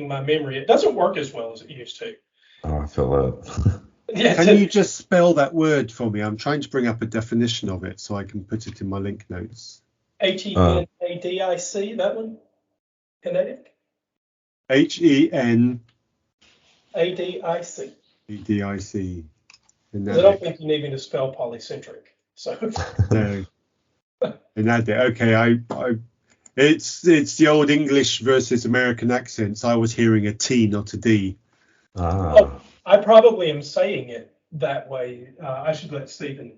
my memory. It doesn't work as well as it used to. Oh, I feel that. Yeah, Can you just spell that word for me? I'm trying to bring up a definition of it so I can put it in my link notes. Henadic, that one? Henadic? Henadic. Adic. I don't think you need me to spell polycentric. So no. Henadic. Okay, it's the old English versus American accents. I was hearing a T, not a D. Ah. I probably am saying it that way. I should let Stephen.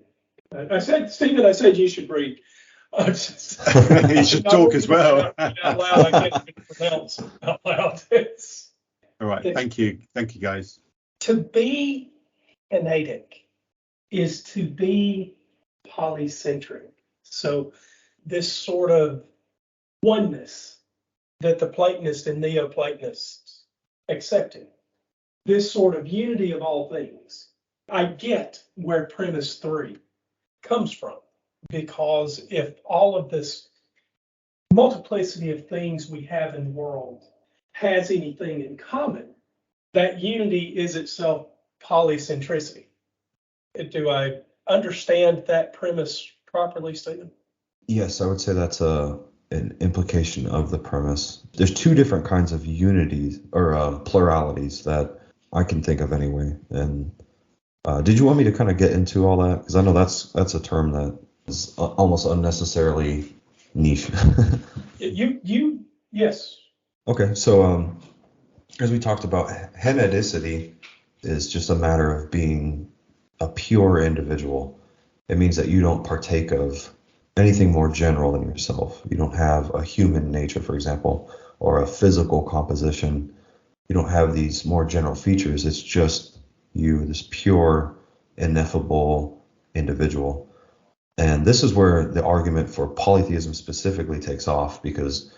I said you should read. You should talk as well. Out loud, I can't even pronounce out loud. All right, thank you, guys. To be Henadic is to be polycentric. So this sort of oneness that the Platonists and Neoplatonists accepted, this sort of unity of all things, I get where premise 3 comes from, because if all of this multiplicity of things we have in the world has anything in common, that unity is itself polycentricity. Do I understand that premise properly, Stephen? Yes, I would say that's an implication of the premise. There's two different kinds of unities or pluralities that I can think of anyway. And did you want me to kind of get into all that? Because I know that's a term that is almost unnecessarily niche. Yes. Okay, so as we talked about, Henadacity is just a matter of being a pure individual. It means that you don't partake of anything more general than yourself. You don't have a human nature, for example, or a physical composition. You don't have these more general features. It's just you, this pure, ineffable individual. And this is where the argument for polytheism specifically takes off, because,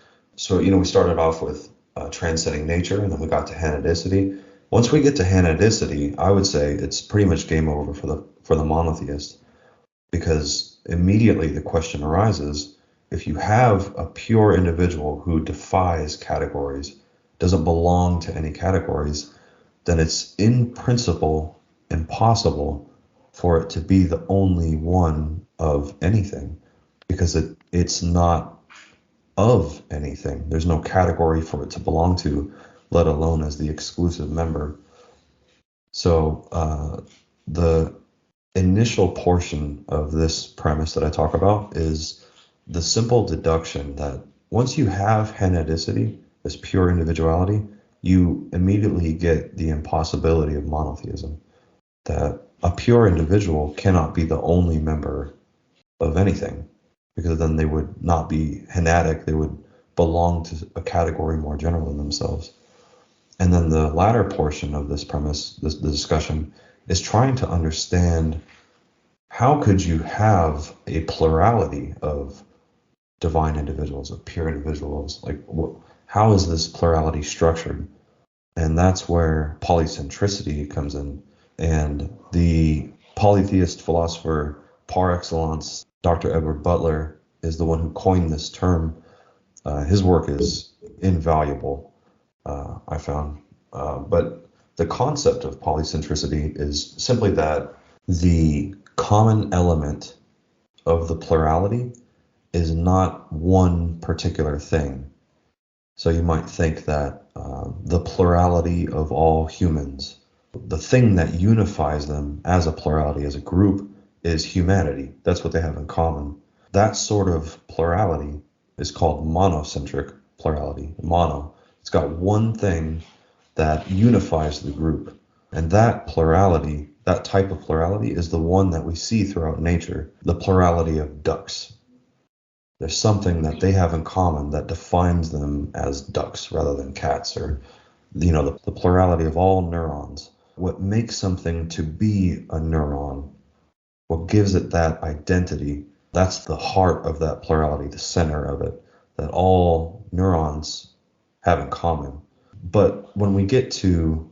we started off with transcending nature, and then we got to Henadacity. Once we get to Henadacity, I would say it's pretty much game over for the monotheist, because immediately the question arises: if you have a pure individual who defies categories, doesn't belong to any categories, then it's in principle impossible for it to be the only one of anything, because it's not of anything. There's no category for it to belong to, let alone as the exclusive member. So the initial portion of this premise that I talk about is the simple deduction that once you have Henadacity, this pure individuality, you immediately get the impossibility of monotheism, that a pure individual cannot be the only member of anything, because then they would not be Henadic, they would belong to a category more general than themselves. And then the latter portion of this premise, the discussion, is trying to understand how could you have a plurality of divine individuals, of pure individuals? Like, how is this plurality structured? And that's where polycentricity comes in. And the polytheist philosopher par excellence, Dr. Edward Butler, is the one who coined this term. His work is invaluable, I found. But the concept of polycentricity is simply that the common element of the plurality is not one particular thing. So you might think that the plurality of all humans, the thing that unifies them as a plurality, as a group, is humanity. That's what they have in common. That sort of plurality is called monocentric plurality. Mono. It's got one thing that unifies the group. And that plurality, that type of plurality, is the one that we see throughout nature, the plurality of ducks. There's something that they have in common that defines them as ducks rather than cats, or the plurality of all neurons. What makes something to be a neuron, what gives it that identity, that's the heart of that plurality, the center of it, that all neurons have in common. But when we get to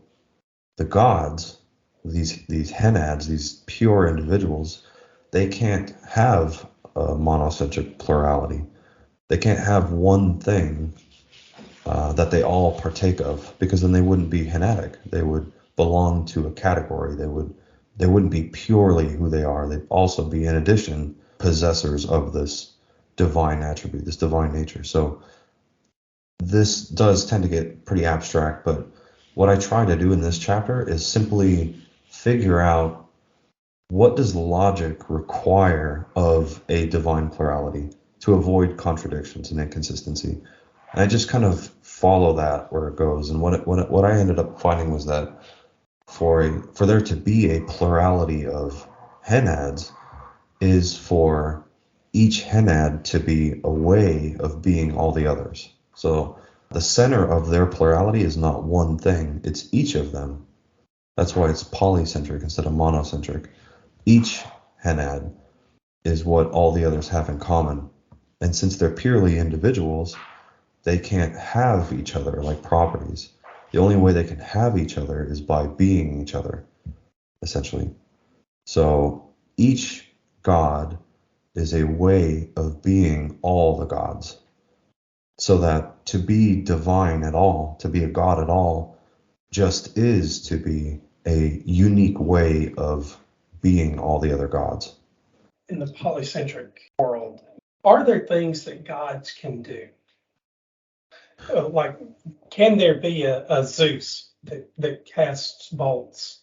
the gods, these henads, these pure individuals, they can't have a monocentric plurality. They can't have one thing that they all partake of, because then they wouldn't be Henadic. They would belong to a category. They wouldn't be purely who they are. They'd also be, in addition, possessors of this divine attribute, this divine nature. So this does tend to get pretty abstract, but what I try to do in this chapter is simply figure out, what does logic require of a divine plurality to avoid contradictions and inconsistency? And I just kind of follow that where it goes. And what I ended up finding was that for there to be a plurality of henads is for each henad to be a way of being all the others. So the center of their plurality is not one thing, it's each of them. That's why it's polycentric instead of monocentric. Each henad is what all the others have in common. And since they're purely individuals, they can't have each other like properties. The only way they can have each other is by being each other, essentially. So each god is a way of being all the gods. So that to be divine at all, to be a god at all, just is to be a unique way of being all the other gods. In the polycentric world, are there things that gods can do? Like, can there be a Zeus that casts bolts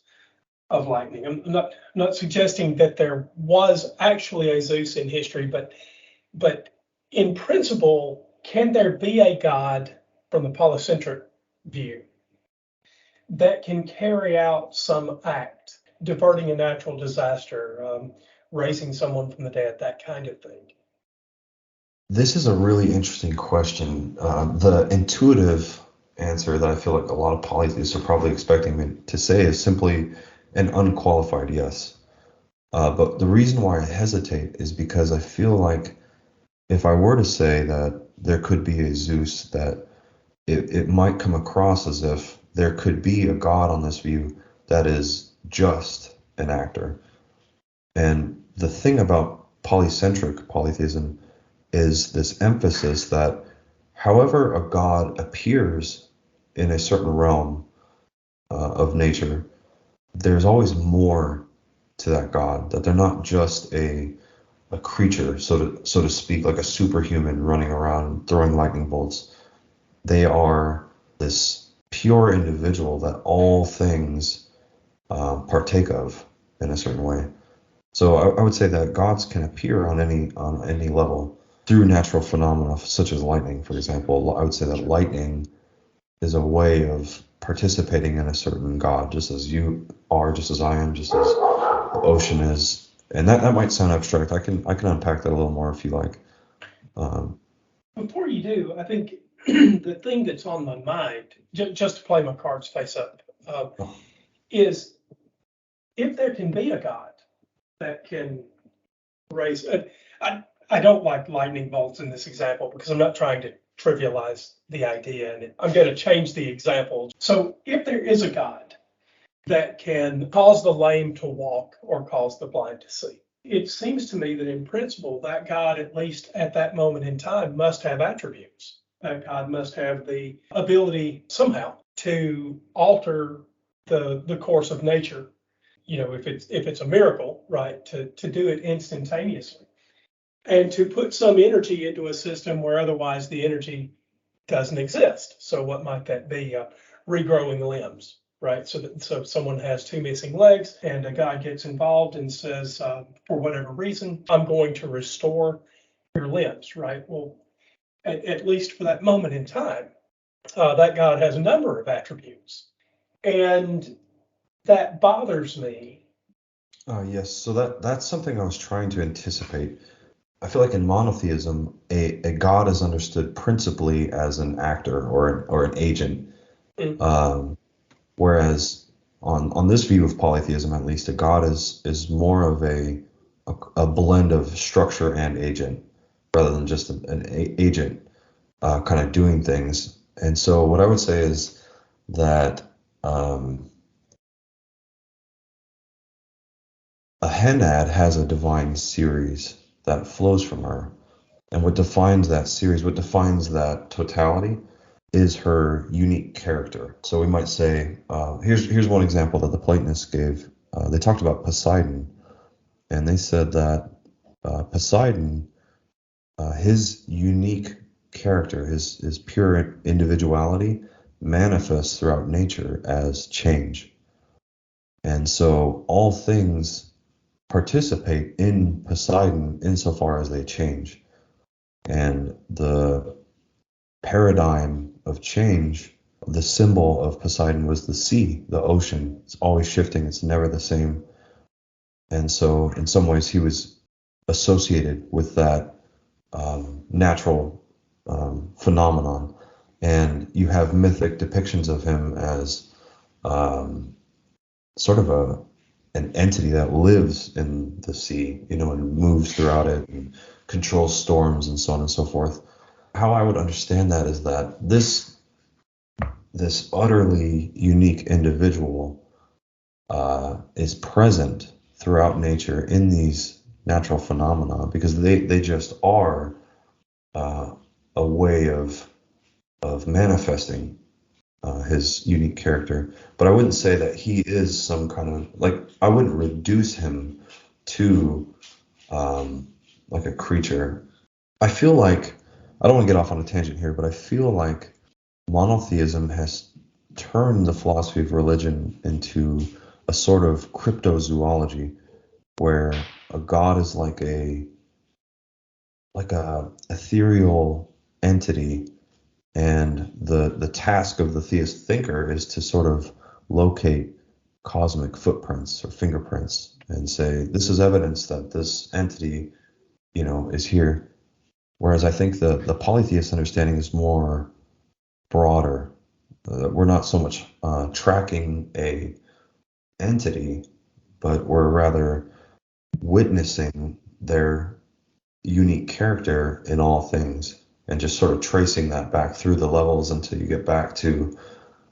of lightning? I'm not suggesting that there was actually a Zeus in history, but in principle, can there be a god from the polycentric view that can carry out some act, diverting a natural disaster, raising someone from the dead, that kind of thing? This is a really interesting question. The intuitive answer that I feel like a lot of polytheists are probably expecting me to say is simply an unqualified yes. But the reason why I hesitate is because I feel like if I were to say that there could be a Zeus, that it might come across as if there could be a god on this view that is just an actor. And the thing about polycentric polytheism is this emphasis that however a god appears in a certain realm of nature, there's always more to that god, that they're not just a creature, so to speak, like a superhuman running around throwing lightning bolts. They are this pure individual that all things partake of in a certain way. So I would say that gods can appear on any level through natural phenomena such as lightning, for example. I would say that lightning is a way of participating in a certain god, just as you are, just as I am, just as the ocean is. And that might sound abstract. I can unpack that a little more if you like. Before you do, I think the thing that's on my mind, just to play my cards face up, is if there can be a god that can raise. I don't like lightning bolts in this example because I'm not trying to trivialize the idea, and I'm going to change the example. So if there is a god that can cause the lame to walk or cause the blind to see, it seems to me that in principle, that God, at least at that moment in time, must have attributes. That God must have the ability somehow to alter the course of nature. You know, if it's a miracle, right, to do it instantaneously, and to put some energy into a system where otherwise the energy doesn't exist. So what might that be? Regrowing limbs, right? So someone has two missing legs, and a guy gets involved and says, for whatever reason, I'm going to restore your limbs, right? Well, at least for that moment in time, that God has a number of attributes, and that bothers me. Yes, so that's something I was trying to anticipate. I feel like in monotheism, a god is understood principally as an actor or an agent. Whereas on this view of polytheism, at least, a god is more of a blend of structure and agent, rather than just an agent kind of doing things. And so what I would say is that a henad has a divine series that flows from her. And what defines that series, what defines that totality, is her unique character. So we might say, here's one example that the Platonists gave. They talked about Poseidon, and they said that Poseidon, his unique character, his pure individuality, manifests throughout nature as change. And so all things participate in Poseidon insofar as they change. And the paradigm of change the symbol of Poseidon was the sea, the ocean. It's always shifting. It's never the same. And so in some ways he was associated with that natural phenomenon. And you have mythic depictions of him as sort of an entity that lives in the sea, and moves throughout it and controls storms and so on and so forth. How I would understand that is that this utterly unique individual is present throughout nature in these natural phenomena because they just are a way of manifesting his unique character. But I wouldn't say that he is some kind of, I wouldn't reduce him to like a creature. I feel like, I don't want to get off on a tangent here, but I feel like monotheism has turned the philosophy of religion into a sort of cryptozoology where a god is like a ethereal entity, and the task of the theist thinker is to sort of locate cosmic footprints or fingerprints and say, this is evidence that this entity, is here. Whereas I think the polytheist understanding is more broader. We're not so much tracking a entity, but we're rather witnessing their unique character in all things and just sort of tracing that back through the levels until you get back to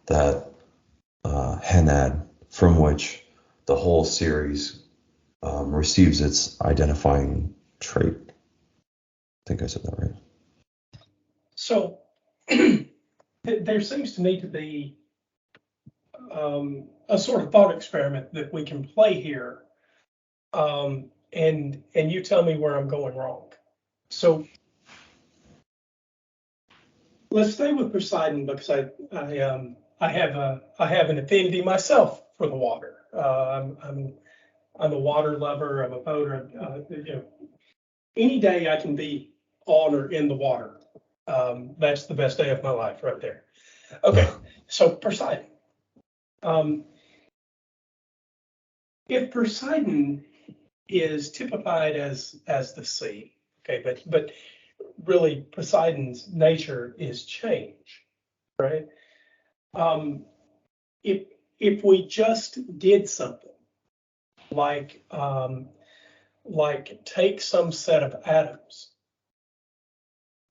that Henad from which the whole series receives its identifying trait. I think I said that right. So there seems to me to be a sort of thought experiment that we can play here, and you tell me where I'm going wrong. So let's stay with Poseidon because I have an affinity myself for the water. I'm a water lover. I'm a boater. Any day I can be on or in the water, that's the best day of my life right there. Okay, so Poseidon. If Poseidon is typified as the sea, okay, but really Poseidon's nature is change, right? If we just did something like take some set of atoms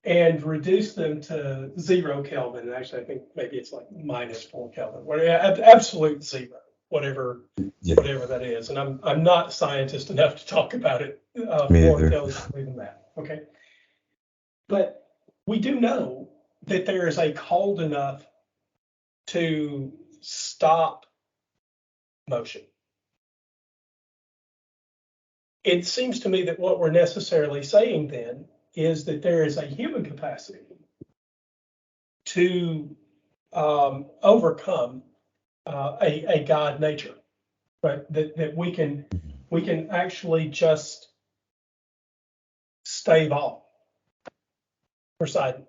and reduce them to 0 Kelvin, and actually I think maybe it's like -4 Kelvin, absolute zero, whatever that is. And I'm not a scientist enough to talk about it more intelligently than that. Okay, but we do know that there is a cold enough to stop motion. It seems to me that what we're necessarily saying then is that there is a human capacity to overcome a God nature, right? That we can actually just stave off Poseidon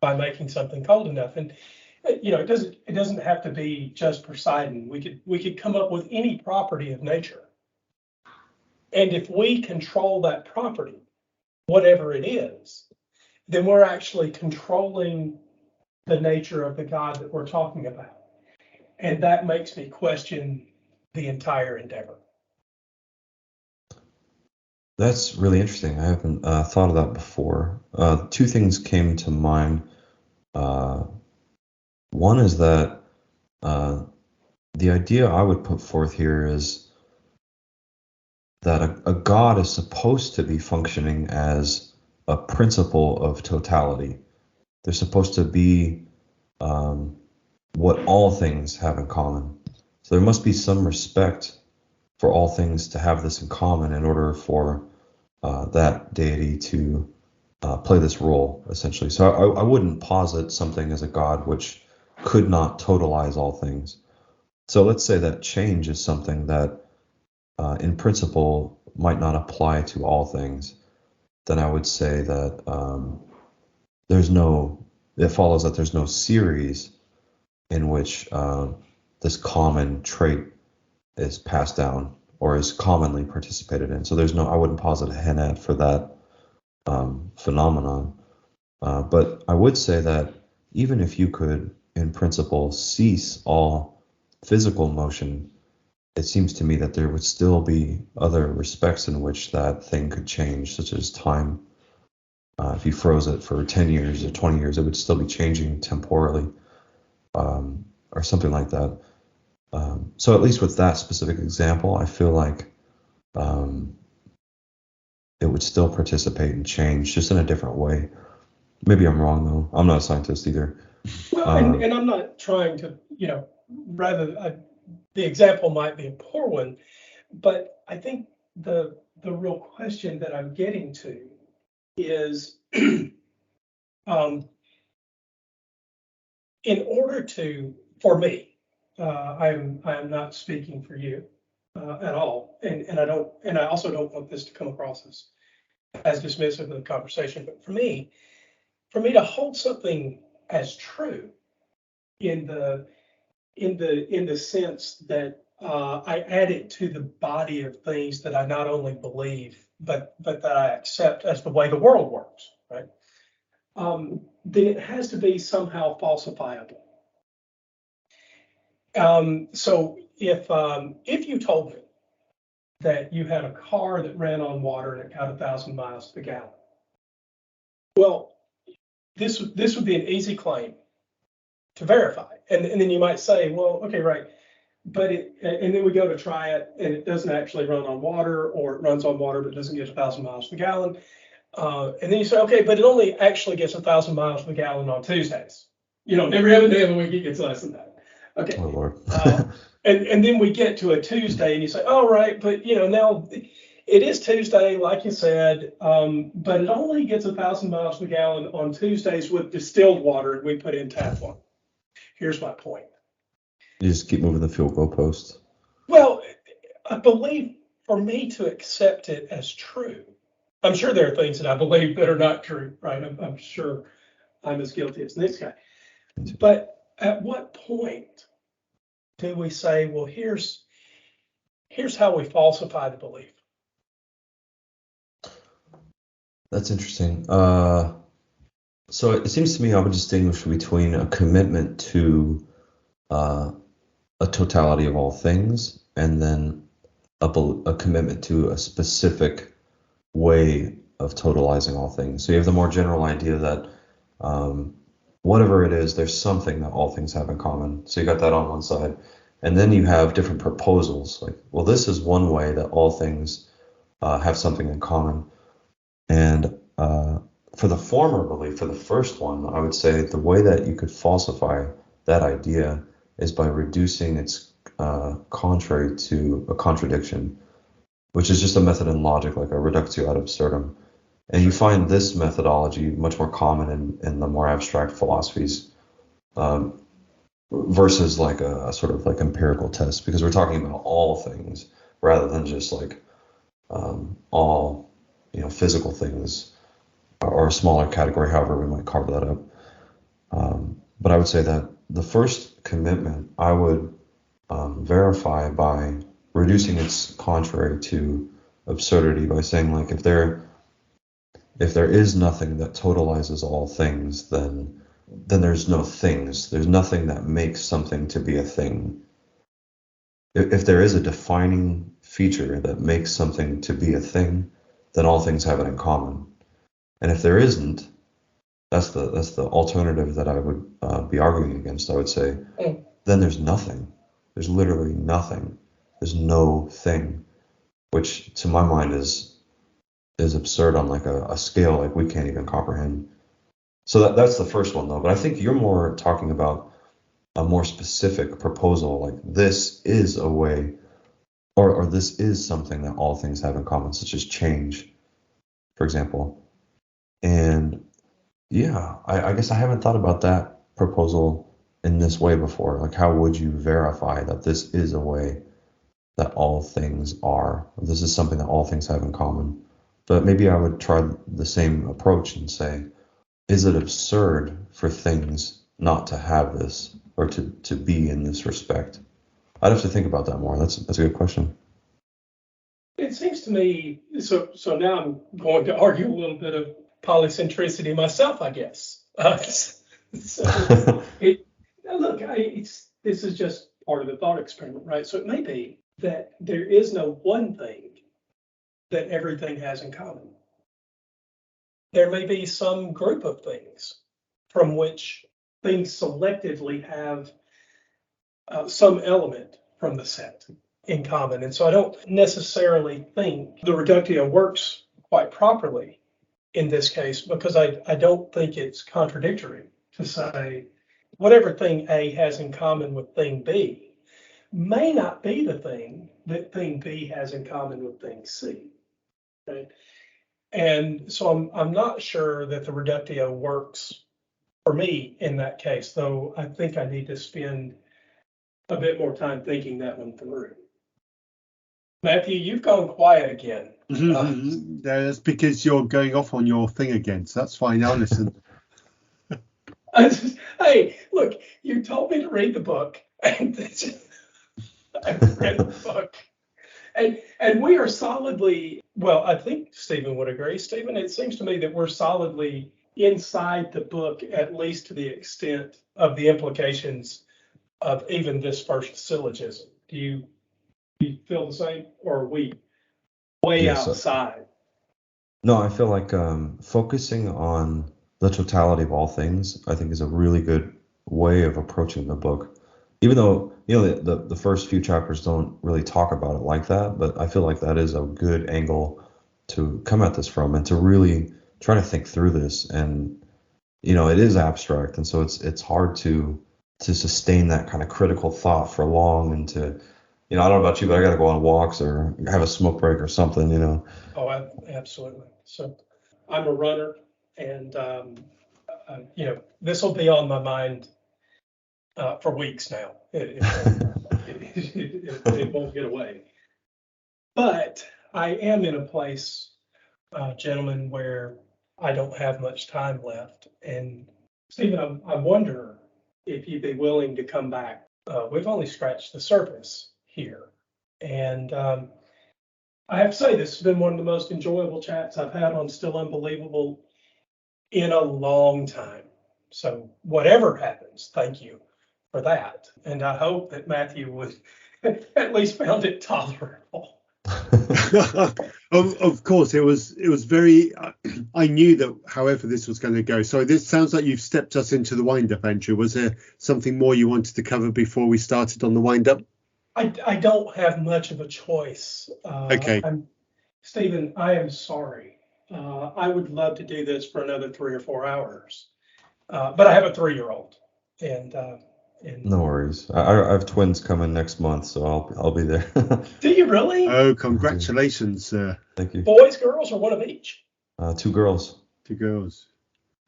by making something cold enough. And it doesn't have to be just Poseidon. We could come up with any property of nature. And if we control that property, whatever it is, then we're actually controlling the nature of the God that we're talking about. And that makes me question the entire endeavor. That's really interesting. I haven't thought of that before. Two things came to mind. One is that the idea I would put forth here is that a God is supposed to be functioning as a principle of totality. They're supposed to be what all things have in common. So there must be some respect for all things to have this in common in order for that deity to play this role, essentially. So I wouldn't posit something as a God which could not totalize all things. So let's say that change is something that in principle might not apply to all things. Then I would say that it follows that there's no series in which this common trait is passed down or is commonly participated in. So I wouldn't posit a henad for that phenomenon. But I would say that even if you could, in principle, cease all physical motion, it seems to me that there would still be other respects in which that thing could change, such as time. If you froze it for 10 years or 20 years, it would still be changing temporally, or something like that. So at least with that specific example, I feel like it would still participate and change, just in a different way. Maybe I'm wrong, though. I'm not a scientist either. Well, and I'm not trying to, the example might be a poor one, but I think the real question that I'm getting to is, in order to, for me, I am not speaking for you at all, and I also don't want this to come across as dismissive of the conversation. But for me to hold something as true in the sense that I add it to the body of things that I not only believe, but that I accept as the way the world works, right? Then it has to be somehow falsifiable. So if you told me that you had a car that ran on water and it got 1,000 miles to the gallon, well, this would be an easy claim to verify, and then you might say, well, okay, right, but and then we go to try it and it doesn't actually run on water, or it runs on water but doesn't get 1,000 miles to the gallon, and then you say, okay, but it only actually gets 1,000 miles to the gallon on Tuesdays. Every other day of the week it gets less than that. Okay. Oh, Lord. And then we get to a Tuesday and you say, all right, but now it is Tuesday, like you said, but it only gets 1,000 miles to the gallon on Tuesdays with distilled water, and we put in tap water. Here's my point. You just keep moving the fuel goalpost. Well, I believe for me to accept it as true, I'm sure there are things that I believe that are not true, right? I'm sure I'm as guilty as this guy. But at what point do we say, well, here's how we falsify the belief? That's interesting. So it seems to me I would distinguish between a commitment to a totality of all things, and then a commitment to a specific way of totalizing all things. So you have the more general idea that whatever it is, there's something that all things have in common. So you got that on one side. And then you have different proposals, like, well, this is one way that all things have something in common. And for the former belief, for the first one, I would say the way that you could falsify that idea is by reducing its contrary to a contradiction, which is just a method in logic, like a reductio ad absurdum. And you find this methodology much more common in the more abstract philosophies, versus like a sort of like empirical test, because we're talking about all things rather than just like all physical things, or a smaller category, however we might carve that up. But I would say that the first commitment I would verify by reducing its contrary to absurdity, by saying, like, if there is nothing that totalizes all things, then there's no things. There's nothing that makes something to be a thing. If there is a defining feature that makes something to be a thing, then all things have it in common. And if there isn't, that's the alternative that I would be arguing against. I would say, then there's nothing. There's literally nothing. There's no thing, which to my mind is absurd on like a scale like we can't even comprehend. So that's the first one, though. But I think you're more talking about a more specific proposal, like this is a way, or this is something that all things have in common, such as change, for example. And yeah, I guess I haven't thought about that proposal in this way before. Like, how would you verify that this is a way that all things are? This is something that all things have in common. But maybe I would try the same approach and say, is it absurd for things not to have this or to be in this respect? I'd have to think about that more. That's a good question. It seems to me, so now I'm going to argue a little bit of polycentricity myself, I guess. This is just part of the thought experiment, right? So it may be that there is no one thing that everything has in common. There may be some group of things from which things selectively have some element from the set in common. And so I don't necessarily think the reductio works quite properly in this case, because I don't think it's contradictory to say whatever thing A has in common with thing B may not be the thing that thing B has in common with thing C. Right? And so I'm not sure that the reductio works for me in that case, though I think I need to spend a bit more time thinking that one through. Matthew, you've gone quiet again. That's because you're going off on your thing again, so that's fine. I'll listen. Hey, look, you told me to read the book, and I've read the book. And we are solidly, well, I think Stephen would agree. Stephen, it seems to me that we're solidly inside the book, at least to the extent of the implications of even this first syllogism. Do you feel the same, or are we way outside? No, I feel like focusing on the totality of all things, I think, is a really good way of approaching the book. Even though, the first few chapters don't really talk about it like that, but I feel like that is a good angle to come at this from and to really try to think through this. And, it is abstract. And so it's hard to sustain that kind of critical thought for long and to, I don't know about you, but I got to go on walks or have a smoke break or something, Oh, absolutely. So I'm a runner, and, this will be on my mind for weeks now. It won't get away. But I am in a place, gentlemen, where I don't have much time left. And Stephen, I wonder if you'd be willing to come back. We've only scratched the surface here. And I have to say, this has been one of the most enjoyable chats I've had on Still Unbelievable in a long time. So whatever happens, thank you for that. And I hope that Matthew would at least found it tolerable. Of course, it was very, I knew that however this was going to go. So this sounds like you've stepped us into the wind-up, Andrew. Was there something more you wanted to cover before we started on the wind-up? I don't have much of a choice. Okay. Stephen, I am sorry. I would love to do this for another 3 or 4 hours. But I have a 3-year-old. And no worries. I have twins coming next month, so I'll be there. Do you really? Oh, congratulations. Thank you. Boys, girls, or one of each? 2 girls. 2 girls.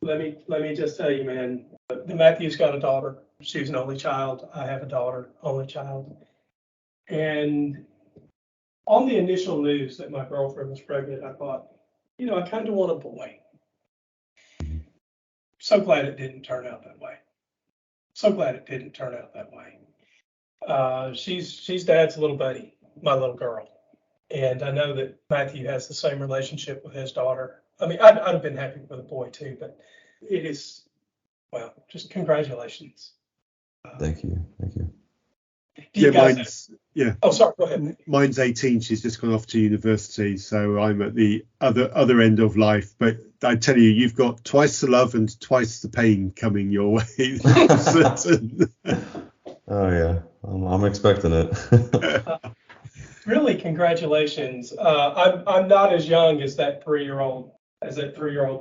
Let me just tell you, man, Matthew's got a daughter. She's an only child. I have a daughter, only child. And on the initial news that my girlfriend was pregnant, I thought, I kind of want a boy. So glad it didn't turn out that way. She's Dad's little buddy, my little girl. And I know that Matthew has the same relationship with his daughter. I mean, I'd have been happy with a boy too, but it is, well, just congratulations. Thank you. Oh, sorry, go ahead. Mine's 18. She's just gone off to university, so I'm at the other end of life. But I tell you, you've got twice the love and twice the pain coming your way. Oh yeah, I'm expecting it. Really, congratulations. I'm not as young as that 3-year-old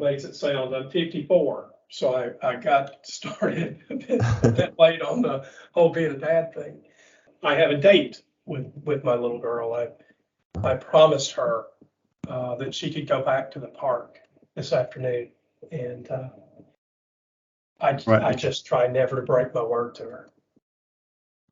makes it sound. I'm 54, so I got started a bit late on the whole being a dad thing. I have a date with my little girl. I promised her that she could go back to the park this afternoon, and I just try never to break my word to her.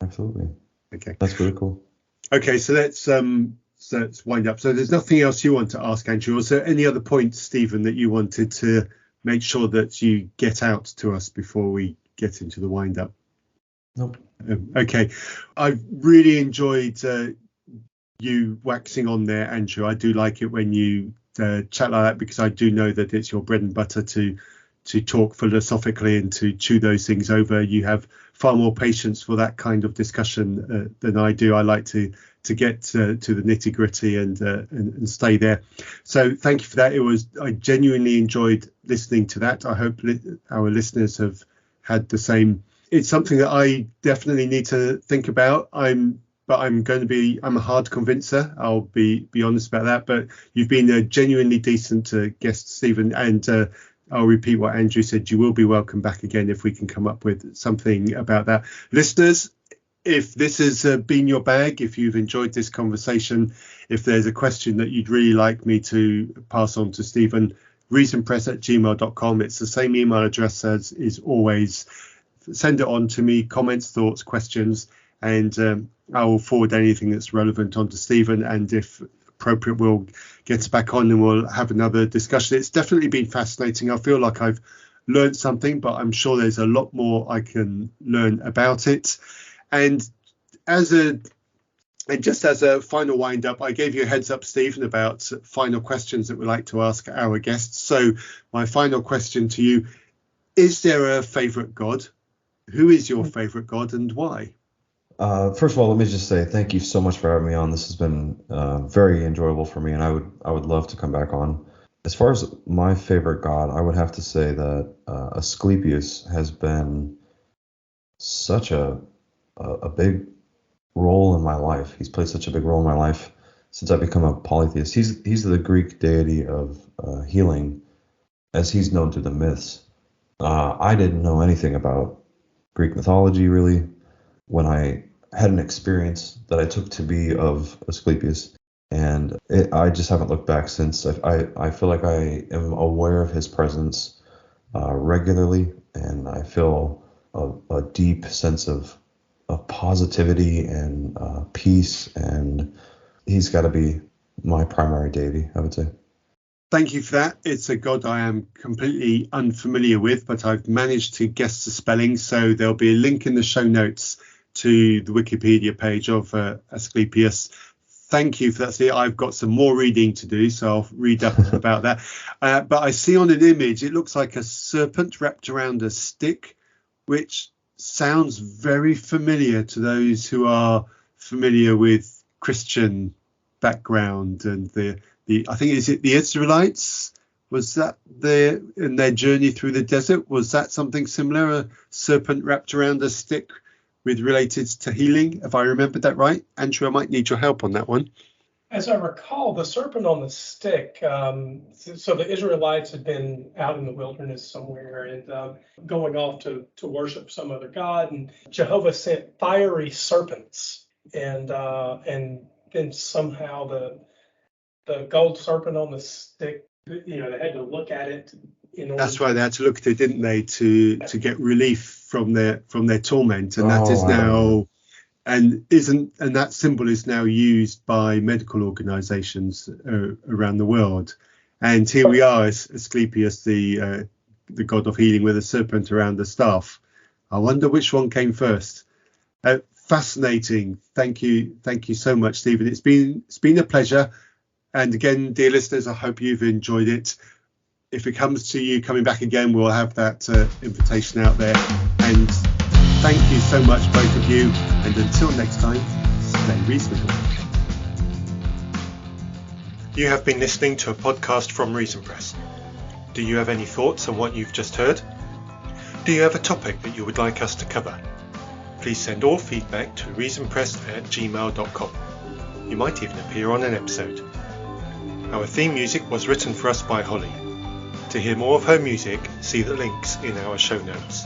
Absolutely. Okay. That's really cool. Okay, so let's wind up. So there's nothing else you want to ask, Andrew. Was there any other points, Stephen, that you wanted to make sure that you get out to us before we get into the wind up? Nope. Okay. I've really enjoyed you waxing on there, Andrew. I do like it when you chat like that, because I do know that it's your bread and butter to talk philosophically and to chew those things over. You have far more patience for that kind of discussion than I do. I like to get to the nitty gritty and stay there. So thank you for that. I genuinely enjoyed listening to that. I hope our listeners have had the same. It's something that I definitely need to think about. I'm a hard convincer. I'll be honest about that. But you've been a genuinely decent guest, Stephen, and I'll repeat what Andrew said. You will be welcome back again if we can come up with something about that. Listeners, if this has been your bag, if you've enjoyed this conversation, if there's a question that you'd really like me to pass on to Stephen, reasonpress@gmail.com. It's the same email address as is always. Send it on to me, comments, thoughts, questions, and I will forward anything that's relevant on to Stephen. And if appropriate, we'll get back on and we'll have another discussion. It's definitely been fascinating. I feel like I've learned something, but I'm sure there's a lot more I can learn about it. And just as a final wind up, I gave you a heads up, Stephen, about final questions that we like to ask our guests. So my final question to you, is there a favourite God? Who is your favourite God and why? First of all, let me just say thank you so much for having me on. This has been very enjoyable for me, and I would love to come back on. As far as my favorite God, I would have to say that Asklepios has been such a big role in my life. He's played such a big role in my life since I've become a polytheist. He's the Greek deity of healing, as he's known through the myths. I didn't know anything about Greek mythology, really, when I had an experience that I took to be of Asclepius, and I just haven't looked back since. I feel like I am aware of his presence regularly, and I feel a deep sense of positivity and peace, and he's got to be my primary deity, I would say. Thank you for that. It's a God I am completely unfamiliar with, but I've managed to guess the spelling. So there'll be a link in the show notes to the Wikipedia page of Asklepios. Thank you for that. See, I've got some more reading to do, so I'll read up about that. But I see on an image, it looks like a serpent wrapped around a stick, which sounds very familiar to those who are familiar with Christian background and I think, is it the Israelites? Was that in their journey through the desert? Was that something similar? A serpent wrapped around a stick related to healing? If I remembered that right? Andrew, I might need your help on that one. As I recall, the serpent on the stick, so the Israelites had been out in the wilderness somewhere and going off to worship some other god, and Jehovah sent fiery serpents, and then somehow the gold serpent on the stick, they had to look at it. That's right. They had to look at it, didn't they, to get relief from their torment, and that is now, and that symbol is now used by medical organisations around the world. And here we are, Asclepius, the god of healing, with a serpent around the staff. I wonder which one came first. Fascinating. Thank you so much, Stephen. It's been a pleasure. And again, dear listeners, I hope you've enjoyed it. If it comes to you coming back again, we'll have that invitation out there. And thank you so much, both of you. And until next time, stay reasonable. You have been listening to a podcast from Reason Press. Do you have any thoughts on what you've just heard? Do you have a topic that you would like us to cover? Please send all feedback to reasonpress@gmail.com. You might even appear on an episode. Our theme music was written for us by Holly. To hear more of her music, see the links in our show notes.